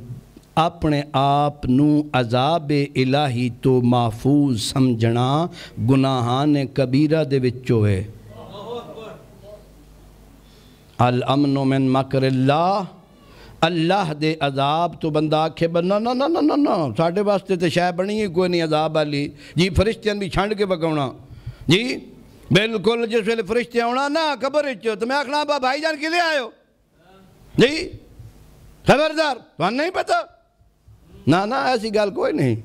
اپنے آپ نو عذاب الہی تو محفوظ سمجھنا گناہان کبیرہ دے وچوں ہے. الامن من مکر اللہ، اللہ دے عذاب تو بندہ آکھے نا نا نا نا نا ساڑھے واسطے تے شاہ بنی ہے کوئی نہیں عذاب والی جی. فرشتیاں بھی چھانڈ کے بکونا جی بالکل. جس ویلے فرشتیاں ہونا نا قبر اچھو تو میں آکھنا با بھائی جان کے لئے آئے ہو جی خبردار وہاں نہیں پتا نا ایسی گال کوئی نہیں.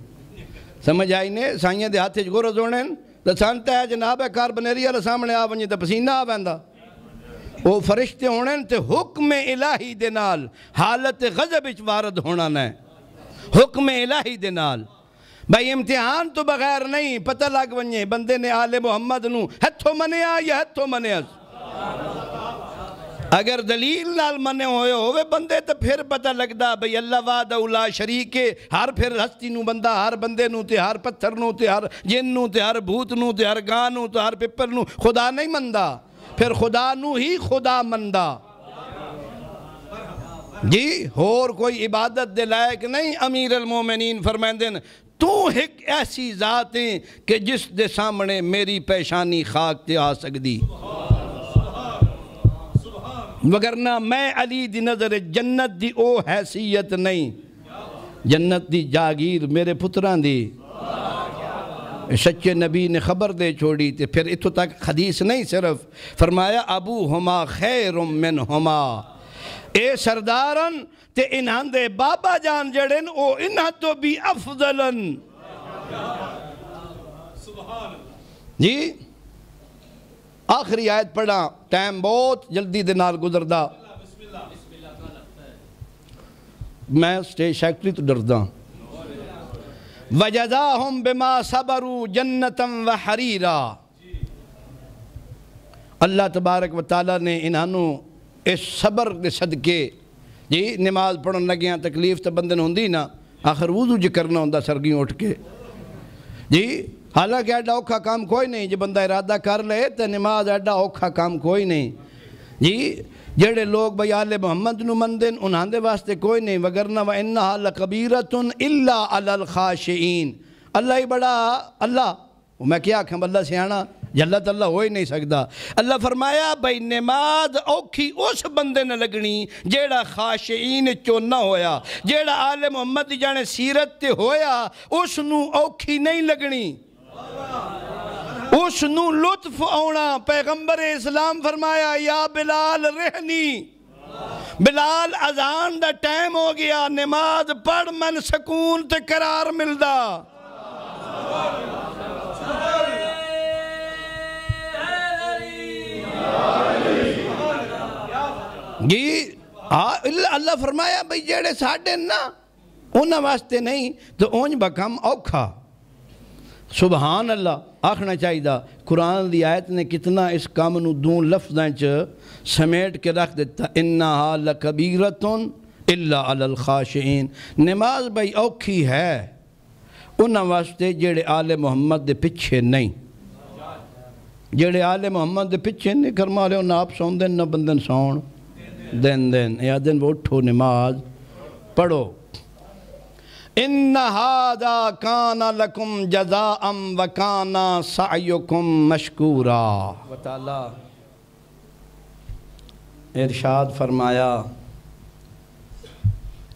سمجھ آئی نے سائیاں دے ہاتھے گورو زوڑیں تو سانتا ہے جناب ہے کار بنیری اللہ سامنے آ بنجی تو پسینہ آ بیندا. وہ فرشتے ہونے تے حکم الہی دے نال حالت غضب اچ وارد ہونا نہ حکم الہی دے نال. بھائی امتحان تو بغیر نہیں پتہ لگ ونجے بندے نے آل محمد نو ہتھو منیا یا ہتھو منیا. اگر دلیل نال منے ہوئے بندے تو پھر پتہ لگدا بھئی اللہ وحدہ لا شریک ہے. ہر پھر ہستی نو بندہ ہر بندے نو تے ہر پتھر نو تے ہر جن نو تے ہر بھوت نو تے ہر گاہ نو تے ہر پپر نو خدا نہیں مندہ. پھر خدا نو ہی خدا مندہ جی. اور کوئی عبادت دے لائق نہیں. امیر المومنین فرمائندے تو ایک ایسی ذات ہیں کہ جس دے سامنے میری پیشانی خاک تے آ سکدی وگرنہ میں علی دی نظر جنت دی او حیثیت نہیں. جنت دی جاگیر میرے پتران دی سچے نبی نے خبر دے چھوڑی تے پھر اتھو تک حدیث نہیں صرف فرمایا ابوہما خیر منہما. اے سردارن تے انہاں دے بابا جان جڑن او انہاں تو بھی افضلن جی. آخری آیت پڑھا ٹائم بہت جلدی دے نال گزردہ. میں سٹیج سیکٹری تو ڈردہ. وَجَزَاهُمْ بِمَا صَبَرُوا جَنَّةً وَحَرِيرًا. اللہ تبارک و تعالیٰ نے انہوں اس صبر دے صدقے جی نماز پڑھن لگیاں تکلیف تو بندن ہوندی نا آخر وضو جی کرنا ہوندہ سرگیوں اٹھ کے جی. حالانکہ ایڈا اوکھا کام کوئی نہیں جو بندہ ارادہ کر لے تو نماز ایڈا اوکھا کام کوئی نہیں جی. جڑے لوگ بھئی آل محمد نو مندن انہاں دے واسطے کوئی نہیں وگرنہ وَإِنَّهَا لَقَبِيرَةٌ إِلَّا عَلَى الْخَاشِئِينَ. اللہ ہی بڑا اللہ میں کیا کھم اللہ سیانا جلت اللہ ہو ہی نہیں سکتا. اللہ فرمایا بھئی نماز اوکھی اس بندے نہ لگنی جیڑا خاشعین چو نہ ہویا. جیڑا آل محمد جانے سیرت تے ہویا اس نو اوکھی نہیں لگنی اس نو لطف آونا. پیغمبر اسلام فرمایا یا بلال رہنی بلال اذان دا ٹائم ہو گیا نماز پڑھ من سکون تے قرار ملدا. جی اللہ فرمایا بھئی جیڑے ساڑھے نا انہاں واسطے نہیں تو اونج بکم اوکھا. سبحان اللہ آخنا چاہیے دا. قرآن دی آیت نے کتنا اس کام نو دون لفظاں سمیٹ کے رکھ دیتا. انہا لکبیرتن الا علی الخاشعین. نماز بھئی اوکھی ہے انہاں واسطے جیڑے آل محمد دے پچھے نہیں. جیڑے آل محمد دے پچھے نہیں کرما لے انہاں آپ سون دن نہ بندن سون دن یا دن وہ اٹھو نماز پڑھو. ان هذا كان لكم جزاء وكان سعيكم مشكورا. وتعالی ارشاد فرمایا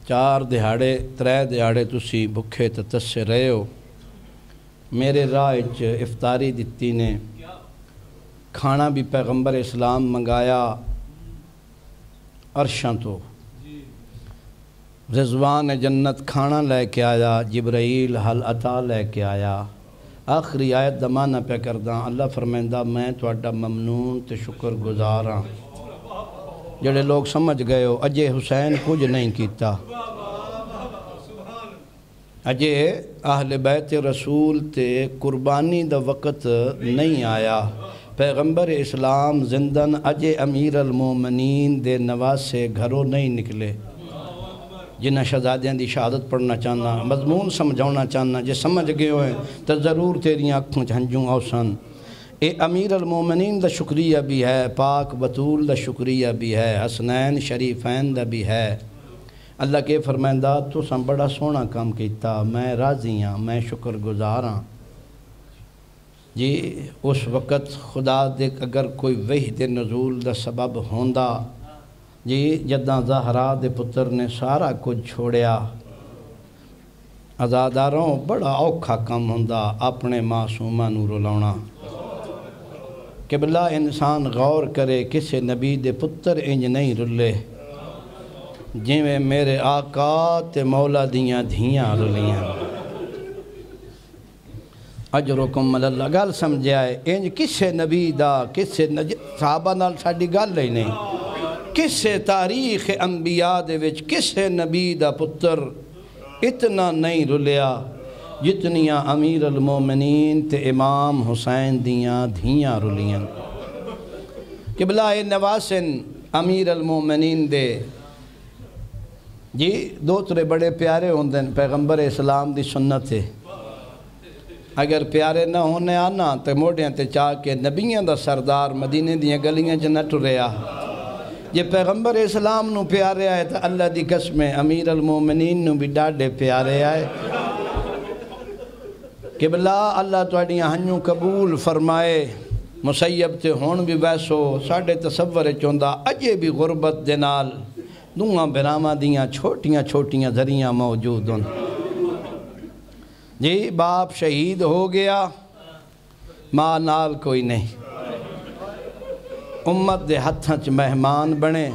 4 دہاڑے 3 دہاڑے تسی بھکھے تتسے رہے ہو میرے راہ وچ افطاری دتی نے کھانا بھی پیغمبر اسلام منگایا عرشاں تو. رضوان جنت کھانا لے کے آیا جبرائیل حل عطا لے کے آیا. آخری آیت دمانہ پہ کردہ اللہ فرمائندہ میں توڑا ممنون تے شکر گزاراں. جڑے لوگ سمجھ گئے ہو اجے حسین کچھ نہیں کیتا اجے اہل بیت رسول تے قربانی دا وقت نہیں آیا. پیغمبر اسلام زندن اجے امیر المومنین دے نواسے گھروں نہیں نکلے جنہ شہزادیاں دی شہادت پڑھنا چاہنا مضمون سمجھونا چاہنا جے سمجھ گئے ہوئے تو ضرور تیری آنکھوں جھنجوں اوسن اے امیر المومنین دا شکریہ بھی ہے پاک بطول دا شکریہ بھی ہے حسنین شریفین دا بھی ہے اللہ کے فرمائندہ تو سن بڑا سونا کام کیتا میں راضی ہاں میں شکر گزار ہاں جی اس وقت خدا دے اگر کوئی وحی نزول دا سبب ہوندا جی جداں زہرا دے پتر نے سارا کچھ چھوڑیا عزاداروں بڑا اوکھا کام ہوندا اپنے معصومہ نور رلاونا کہ بلا انسان غور کرے کسے نبی دے پتر انج نہیں رلے جویں میرے آقا تے مولا دیاں دھیاں رلیاں اجرکم اللہ گل سمجھے آئے انج کسے نبی دا کسے صحابہ نال ساڑی گل ہی نہیں کسے تاریخ انبیاء دے وچ کسے نبی دا پتر اتنا نہیں رلیا جتنیاں امیر المومنین تے امام حسین دیاں دھیاں رلیاں کہ بلا اے نواسن امیر المومنین دے جی دوترے بڑے پیارے ہوندیں پیغمبر اسلام دی سنت ہے اگر پیارے نہ ہونے آنا تے موڑیاں تے چاہ کے نبیاں دا سردار مدینے دیاں گلیاں جنت رہا یہ پیغمبر اسلام نو پیارے آئے تو اللہ دی قسم امیر المومنین نو بھی ڈاڑے پیارے آئے کہ بلا اللہ توڑیاں ہنیوں قبول فرمائے مسیب تے ہون بھی ویسو ساڑھے تصور چوندہ اجے بھی غربت دنال دعاں براما دیاں چھوٹیاں چھوٹیاں ذریعہ موجود ہوں جی باپ شہید ہو گیا ماں نال کوئی نہیں امت دے ہتھاں چ مہمان بنے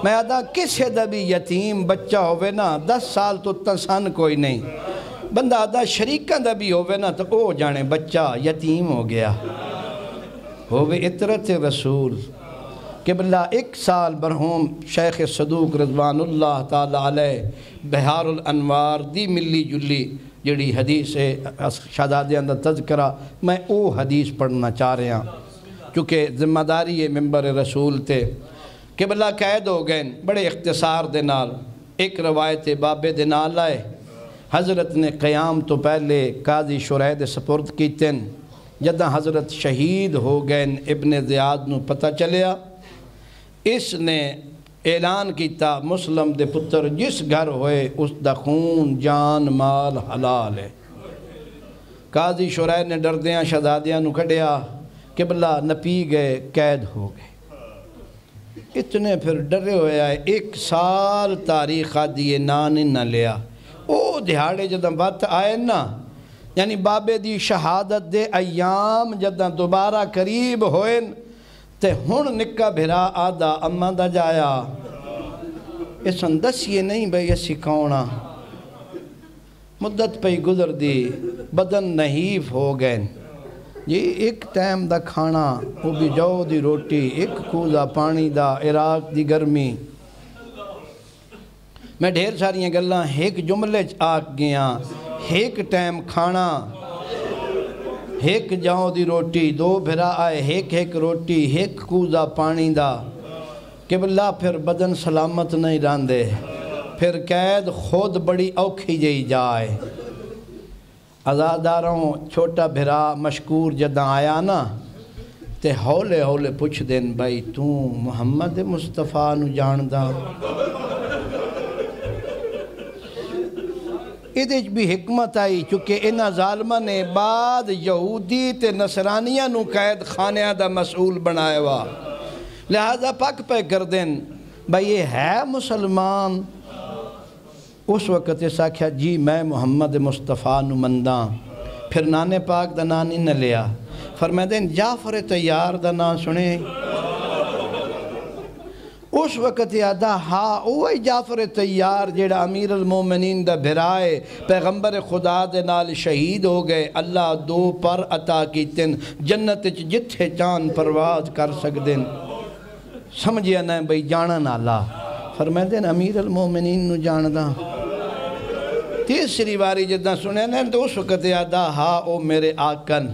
میں آدھا کسے دا بھی یتیم بچہ ہوئے نا 10 سال تو تسان کوئی نہیں بندہ آدھا شریکہ دا بھی ہوئے نا تو او جانے بچہ یتیم ہو گیا ہوئے اطرت رسول کہ بلا 1 سال برہوم شیخ صدوق رضوان اللہ تعالیٰ علیہ بہار الانوار دی ملی جلی جڑی حدیث شہزادیاں دا تذکرہ میں او حدیث پڑھنا چاہ رہے ہیں چونکہ ذمہ داری ہے ممبر رسول تے کہ بلا قید ہو گئے بڑے اختصار دے نال ایک روایت بابے دے نال آئے حضرت نے قیام تو پہلے قاضی شرائد سپرد کیتن جدہ حضرت شہید ہو گئے ابن زیاد نو پتہ چلیا اس نے اعلان کیتا مسلم دے پتر جس گھر ہوئے اس دا خون جان مال حلال ہے قاضی شرائد نے ڈردیاں شہزادیاں نو کھڑیا کہ بلا نپی گئے قید ہو گئے اتنے پھر ڈرے ہوئے آئے 1 سال تاریخ دیئے نان نہ لیا او دہاڑے جدہ بات آئے نا یعنی بابے دی شہادت دے ایام جدہ دوبارہ قریب ہوئے تے ہن نکا بھرا آدھا اماں دا جایا اس اندس یہ نہیں بھئی اسی کونا مدت پہ گزر دی بدن نحیف ہو گئے یہ ایک ٹائم دا کھانا وہ بھی جو دی روٹی ایک کوزہ پانی دا عراق دی گرمی میں ڈھیر ساریاں گلاں ایک جملے آگ گیا ایک ٹائم کھانا ایک جو دی روٹی 2 بھرا آئے ایک روٹی ایک کوزہ پانی دا کہ بلا پھر بدن سلامت نہیں راندے پھر قید خود بڑی اوکھی جائی جائے عزاداروں چھوٹا بھرا مشکور جدہ آیا نا تے ہولے ہولے پوچھ دین بھائی تو محمد مصطفیٰ نو جاندہ ادھج بھی حکمت آئی چونکہ انہا ظالمہ نے بعد یہودی تے نصرانیہ نو قید خانیہ دا مسئول بنائے ہوا لہذا پاک پہ کر دین بھائی یہ ہے مسلمان اس وقت ایسا کیا جی میں محمد مصطفیٰ نو منداں پھر نانے پاک دا نانی نہ لیا فرمائے دین جعفر تیار دا نام سنے اس وقت یادا ہاں اوہی جعفر تیار جیڑا امیر المومنین دا بھرائے پیغمبر خدا دے نال شہید ہو گئے اللہ 2 پر عطا کیتن جنت جتھے چاند پرواز کر سکدن سمجھیا نا بھئی جانا نالا فرمائے دین امیر المومنین نو جاندہ تیسری باری جدہ سنے نا تو اس وقت یادا ہاں او میرے آقن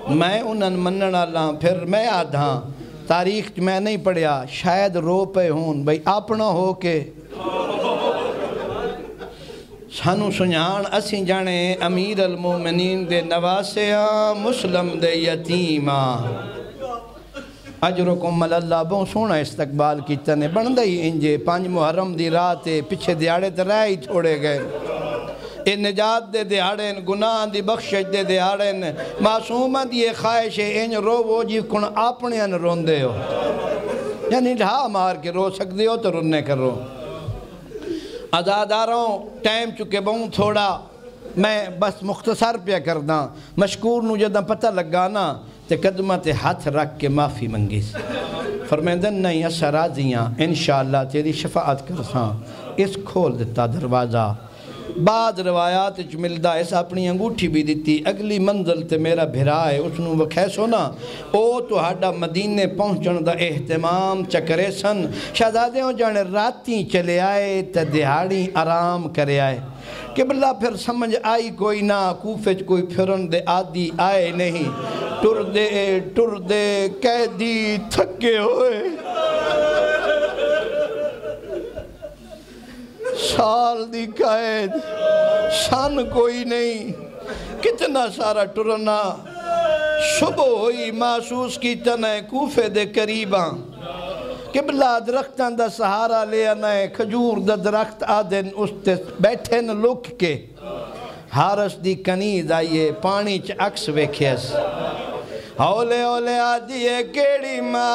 میں انہاں منن والا پھر میں آدھاں تاریخ میں نہیں پڑھیا شاید رو پے ہون بھئی اپنا ہو کے سانو سنجھان اسی جانے امیر المومنین دے نواسیاں مسلم دے یتیماں اجرکم اللہ بہت سونا استقبال کیتا نے بندہ ہی انجے 5 محرم دی رات پچھے دیاڑے تے رہ ہی چھوڑے گئے اے نجات دے دیاڑیں گناہ دی بخشش دے دیاڑیں معصومہ دی خواہش انج رو وہ جی کن اپنے ان روندے ہو یعنی ڈھا مار کے رو سکتے ہو تو رننے کرو ازاداروں ٹائم چکے بہت تھوڑا میں بس مختصر پیا کرداں مشکور نو جدہ پتہ لگانا تے قدمہ تے ہاتھ رکھ کے معافی منگی فرمیندن نہیں اسا راضیاں انشاءاللہ تیری شفاعت کرساں اس کھول دیتا دروازہ بعد روایات اچھ ملدہ اس اپنی انگوٹھی بھی دیتی اگلی منزل تے میرا بھرائے اس نو وکھیسو نا او تو ہاڈا مدینے پہنچن دا اہتمام چکرے سن شہزادے ہوں جانے راتیں چلے آئے تے دہاڑی آرام کرے آئے کہ بلا پھر سمجھ آئی کوئی نہ کوفج کوئی پھرن دے آدھی آئے نہیں ٹر دے قیدی تھکے ہوئے سال دی قید سن کوئی نہیں کتنا سارا ٹرنا صبح ہوئی محسوس کی تنہ کوفے دے قریباں قبلہ درختان دا سہارا لے آنائے کھجور دا درخت آدن اس تے بیٹھے نہ لک کے حارس دی کنید آئیے پانی چ عکس ویکھیس ہولے ہولے آدھیے کیڑی ماں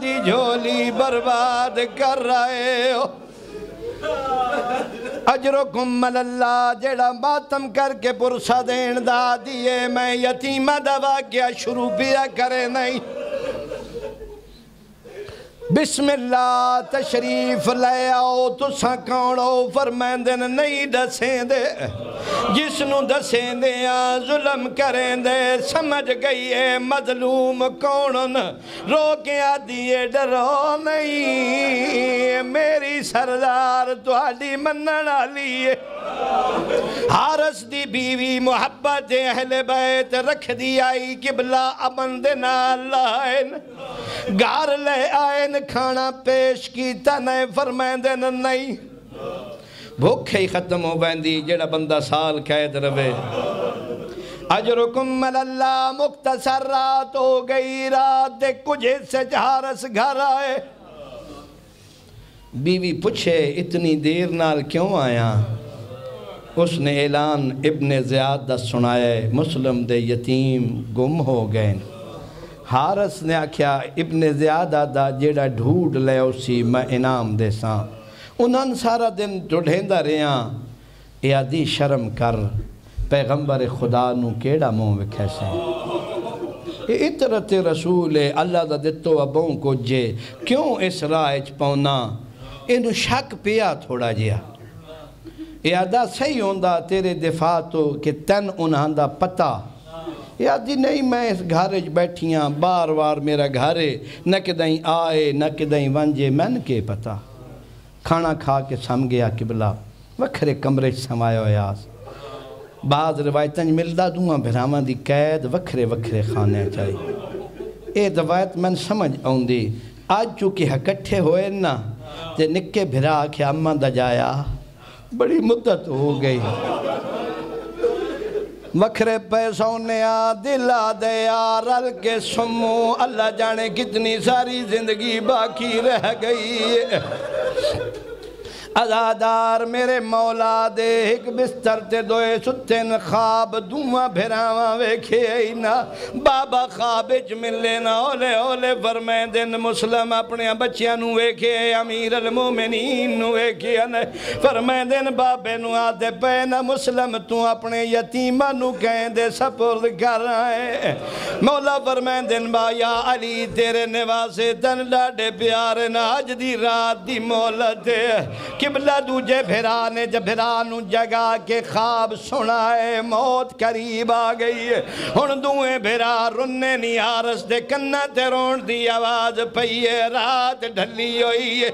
دی جھولی برباد کر رہے ہو اجرکم اللہ جیڑا ماتم کر کے پرسہ دین دا دیئے میں یتیمہ دا واقعہ شروع پیا کرے نہیں بسم اللہ تشریف لے آؤ تساں کونو فرمیندن نہیں دسیں دے جس نو دسیں دے ظلم کریں دے سمجھ گئی ہے مظلوم کونن رو کے آدھیے ڈرو نہیں میری سردار تہاڈی منن والی ہے حارس دی بیوی محبت اہل بیت رکھ دی آئی قبلہ امن دے نال لائن گار لے آئین کھانا پیش کی تنہیں فرمیندن نہیں بھوکھے ہی ختم ہو بیندی جڑا بندہ سال قید روے اجرکم اللہ مختصر رات ہو گئی رات دے کچھ سے حارس گھر آئے بیوی پوچھے اتنی دیر نال کیوں آیا اس نے اعلان ابن زیاد دا سنائے مسلم دے یتیم گم ہو گئے حارس نے آکھیا ابن زیاد آدھا جیڑا ڈھوڑ لے اسی میں انعام دے ساں انہاں سارا دن ڈھونڈھیندا رہیاں اے آدھی شرم کر پیغمبر خدا نو کیڑا منہ وکھیسے اے اطرت رسول اللہ دا دتو ابوں کو جے کیوں اس راہ پونا انہوں شک پیا تھوڑا جیا اے آدھا صحیح ہوندہ تیرے دفاع تو کہ تن انہاں دا پتہ یا دی نہیں میں اس گھارج بیٹھیاں بار بار میرا گھارے نہ کدائیں آئے نہ کدائیں ونجے من کے پتا کھانا کھا کے سم گیا قبلہ وکھرے کمرے سمایا ہویاس بعض روایتیں ملدہ دوں بھراما دی قید وکھرے وکھرے کھانے چاہیے اے روایت من سمجھ آؤں دی آج چونکہ ہکٹھے ہوئے نا تے نکے بھرا کے اماں دا جایا بڑی مدت ہو گئی وکھرے پیسوں نے دلا دیا رل کے سمو اللہ جانے کتنی ساری زندگی باقی رہ گئی ہے ازادار میرے مولا دے ایک بستر تے دوئے ستن خواب دعا بھراواں ویکھے اینا بابا خوابج ملے نا اولے اولے فرمائیں دن مسلم اپنے بچیاں نو ویکھے امیر المومنین نو ویکھے فرمائیں دن بابے نو آدھے پینا مسلم تو اپنے یتیمہ نو کہیں دے سپرد کر آئے مولا فرمائیں دن با یا علی تیرے نواسے تن لاڈے پیارے نا آج دی رات دی مولت ہے قبلہ دوجے بھرانے جب بھرانو جگہ کے خواب سنائے موت قریب آ گئی ہے ہن دوئے بھرا رننے نہیں حارس دے کنہ تے رون دی آواز پئیے رات ڈھلی ہوئی ہے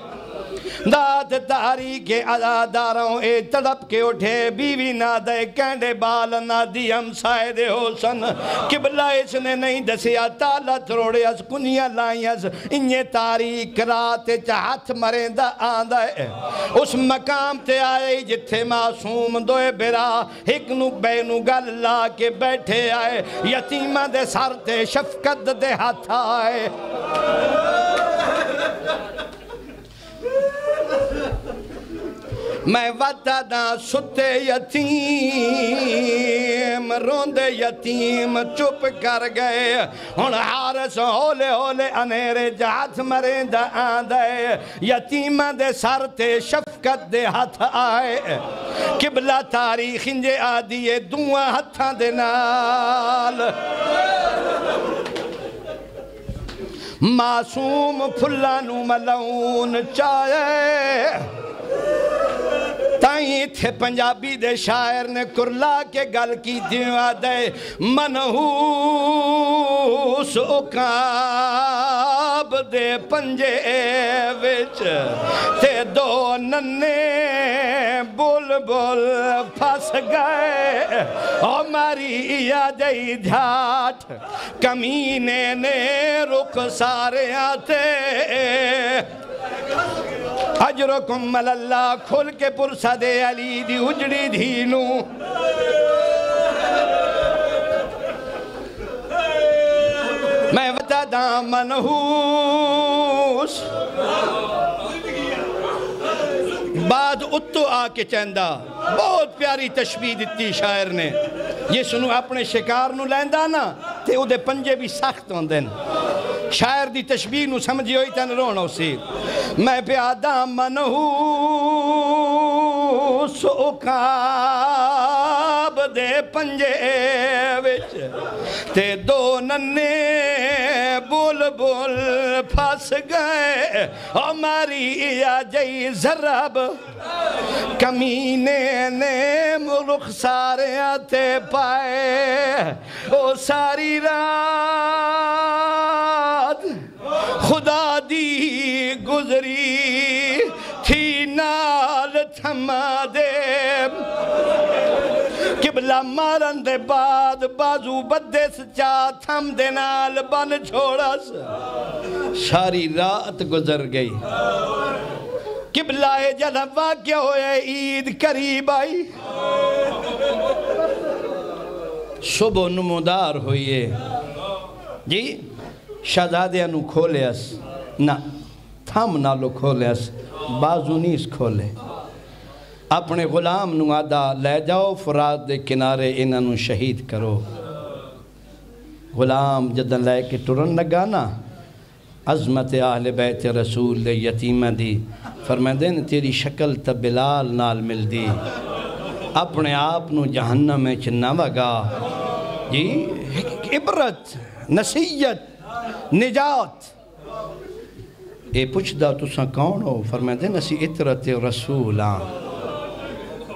دات تاریخ عزاداروں اے تڑپ کے اٹھے بیوی نہ دے کینڈے بال نہ دی ہم سائے دے ہو سن قبلہ اس نے نہیں دسیا تالا تروڑے اس کنیاں لائیں اس انہیں تاریخ رات چاہت مرین دا آندہ ہے اس مقام تے آئے جتھے معصوم دوئے برا ایک نو بے نو گل لا کے بیٹھے آئے یتیمہ دے سر تے شفقت دے ہاتھ آئے میں وطا دا ستے یتیم روندے یتیم چپ کر گئے ہن حارس ہولے ہولے انیرے جات مریں دا آندے یتیمہ دے سر تے شفقت دے ہاتھ آئے قبلہ تاریخ انجے آدیے دعا ہتھاں دے نال معصوم پھلانو ملعون چاہے تائیں تھے پنجابی دے شاعر نے کرلا کے گل کی دیوہ دے منحوس اقاب دے پنجے وچ تے دو ننے بول بول پھس گئے ہماری یادی جھاٹ کمینے نے رخ سارے آتے اجرکم اللہ کھل کے پرسہ دے علی دی اجڑی دھینوں میں وطا دا منحوس بعد اتو آ کے چندہ بہت پیاری تشبیح دیتی شاعر نے یہ سنو اپنے شکار نو لیندہ نا تے او دے پنجے بھی سخت ہوندے شاعر دی تشبیح نو سمجھی ہوئی تن رونو سی میں پیادہ منحوس اقاب دے پنجے وچ تے دو ننے بول بول پھس گئے ہماری آجائی ضرب کمینے نے ملک سارے آتے پائے او ساری رات خدا دی گزری تھی نال تھما دے قبلہ مارن دے بعد بازو بدے سچا تھم دے نال بن چھوڑا ساری رات گزر گئی قبلہ جلب واقع ہوئے عید قریب آئی صبح نمودار ہوئیے جی شہزادیاں نو کھولے اس نہ تھم نالو کھولے اس بازو نیس کھولے اپنے غلام نو آدھا لے جاؤ فرات دے کنارے انہاں نو شہید کرو غلام جدن لے کے ٹرن لگا نا عظمت اہل بیت رسول دے یتیمہ دی فرمائے تیری شکل تا بلال نال مل دی اپنے آپ نو جہنم میں چنہ وگا جی عبرت نصیحت نجات اے پوچھ دا تُساں کون ہو فرمائے نسی اطرت رسول آن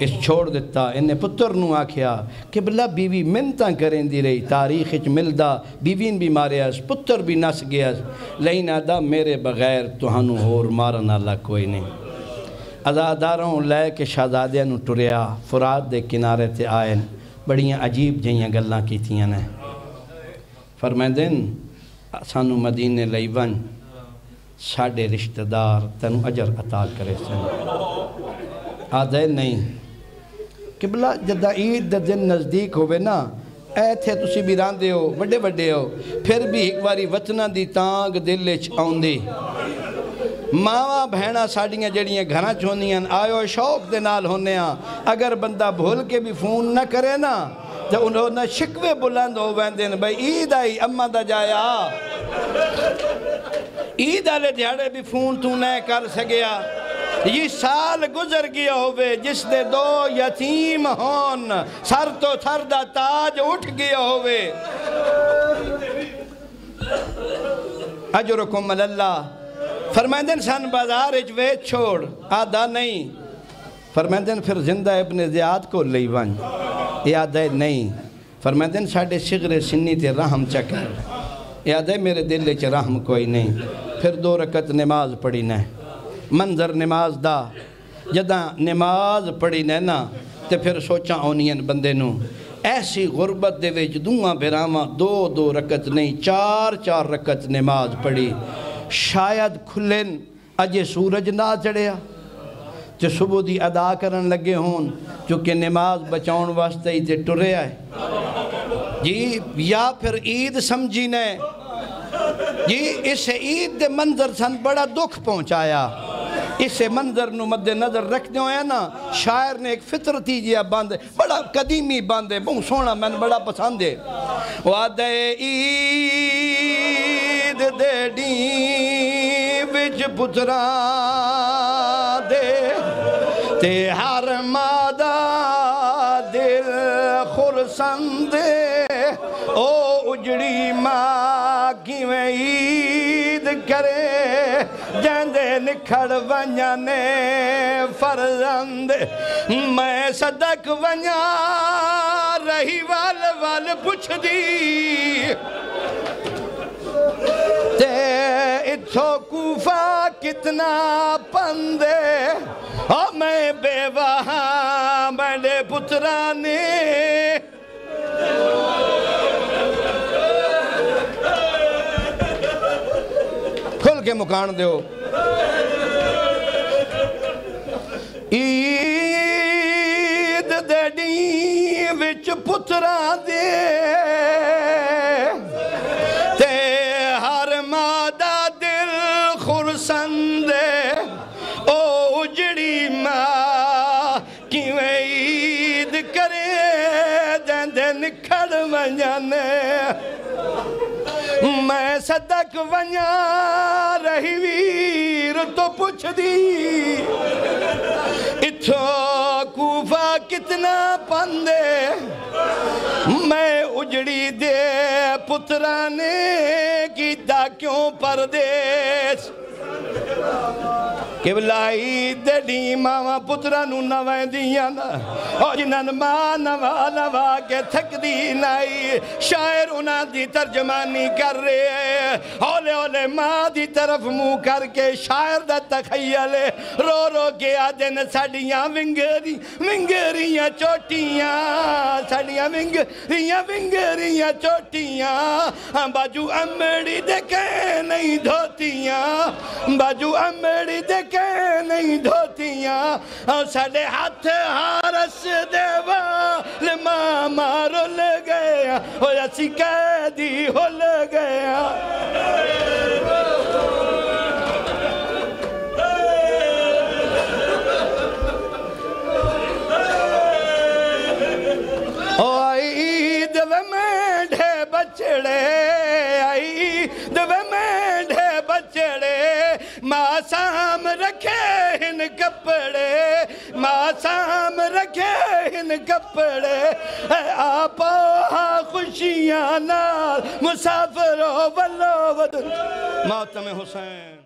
اس چھوڑ دیتا انہیں پتر نو آکھیا قبلہ بیوی منتاں کریں دی رہی تاریخ اچ ملدہ بیوین بھی مارے اس پتر بھی نس گیا لیکن آدھا میرے بغیر توہانو اور مارن اللہ کوئی نہیں عزاداروں لے کے شہزادیاں نو ٹریا فرات دے کنارے تے آئین بڑیاں عجیب جہیاں گلاں کی تھیاں نے فرمائے سانو مدینے لیون ساڑھے رشتہ دار تنو اجر عطا کرے سن آدھے نہیں قبلہ جدہ عید دا دن نزدیک ہوئے نا اے تھے تسی بھی راندے ہو وڈے وڈے ہو پھر بھی ایک باری وطنہ دی تانگ دلے چھاؤندی ماوا بہنہ ساڑھیاں جڑیاں گھنا چھونیاں آئیو شوق دے نال ہونے ہاں اگر بندہ بھول کے بھی فون نہ کرے نا تو انہوں نے شکوے بلند ہو ویندے نا بھائی عید آئی اممہ دا جایا عید آلے دیہڑے بھی فون تو نہ کر سگیا یہ سال گزر گیا ہوئے جس دے دو یتیم ہون سر تو سر دا تاج اٹھ گیا ہوئے اجرکم اللہ فرمائندن سن بازار اجوے چھوڑ آدھا نہیں فرمائندن پھر زندہ ابن زیاد کو لئی ون یہ آدھا نہیں فرمائندن ساڑھے شغر سنی تے رحم چکر یہ آدھا میرے دل چے رحم کوئی نہیں پھر 2 رکعت نماز پڑھی نہیں منظر نماز دا جداں نماز پڑھی نینا تے پھر سوچاں آنین بندے نو ایسی غربت دے وچ دوہاں بھراواں 2 رکعت نہیں 4 رکعت نماز پڑھی شاید کھلن اجے سورج نہ چڑھیا تے صبح دی ادا کرن لگے ہون چونکہ نماز بچاؤن واسطے ہی تے ٹرے آئے جی یا پھر عید سمجھی نے جی اس عید دے منظر سن بڑا دکھ پہنچایا اس منظر نو مد نظر رکھنے ہوئے نا شاعر نے ایک فطرتی جیا باندھے بڑا قدیمی باندھے بہت سونا میں نے بڑا پسند ہے وعدے عید دے ڈین وچ پترا دے تے ہر مادہ دل خرسند او اجڑی ماں کیویں عید کرے جیندے نکھڑ ونجانے فرزند میں صدق ونجا رہی وال پوچھ دی تے اتھو کوفہ کتنا پندے میں بے وہاں میرے پترانے کھل کے مکان دیو عید دے ڈین وچ پترا دے تے ہر مادہ دل خرسند او اجڑی ماں کیویں عید کرے جیندے نکھڑ ونجانے میں صدق ونجا رہی ویر تو پوچھ دی اتھو کوفہ کتنا پندے میں اجڑی دے پترانے کیتا کیوں پردیس قبلائی دے ڈی ماما پترا نو نوائیں دیاں اور جنہاں ماں نوا کے تھک دی نائی شاعر انہاں دی ترجمانی کر رہے ہیں اولے ماں دی طرف منہ کر کے شاعر دا تخیل رو کے آدن ساڑیاں ونگریاں چوٹیاں ساڑیاں ونگریاں چوٹیاں باجو امڑی دے کے نہیں دھوتیاں باجو امڑی دے کے نہیں دھوتیاں اور ساڑے ہاتھ ہارس دیوال ماں مارو لگیا اور اسی قیدی ہو لگیا عید و میڈھے بچڑے عید و میڈھے بچڑے ماں سام رکھے ہن کپڑے ماں سام رکھے ہن کپڑے آپا خوشیاں نال مسافروں والو ودن ماتم حسین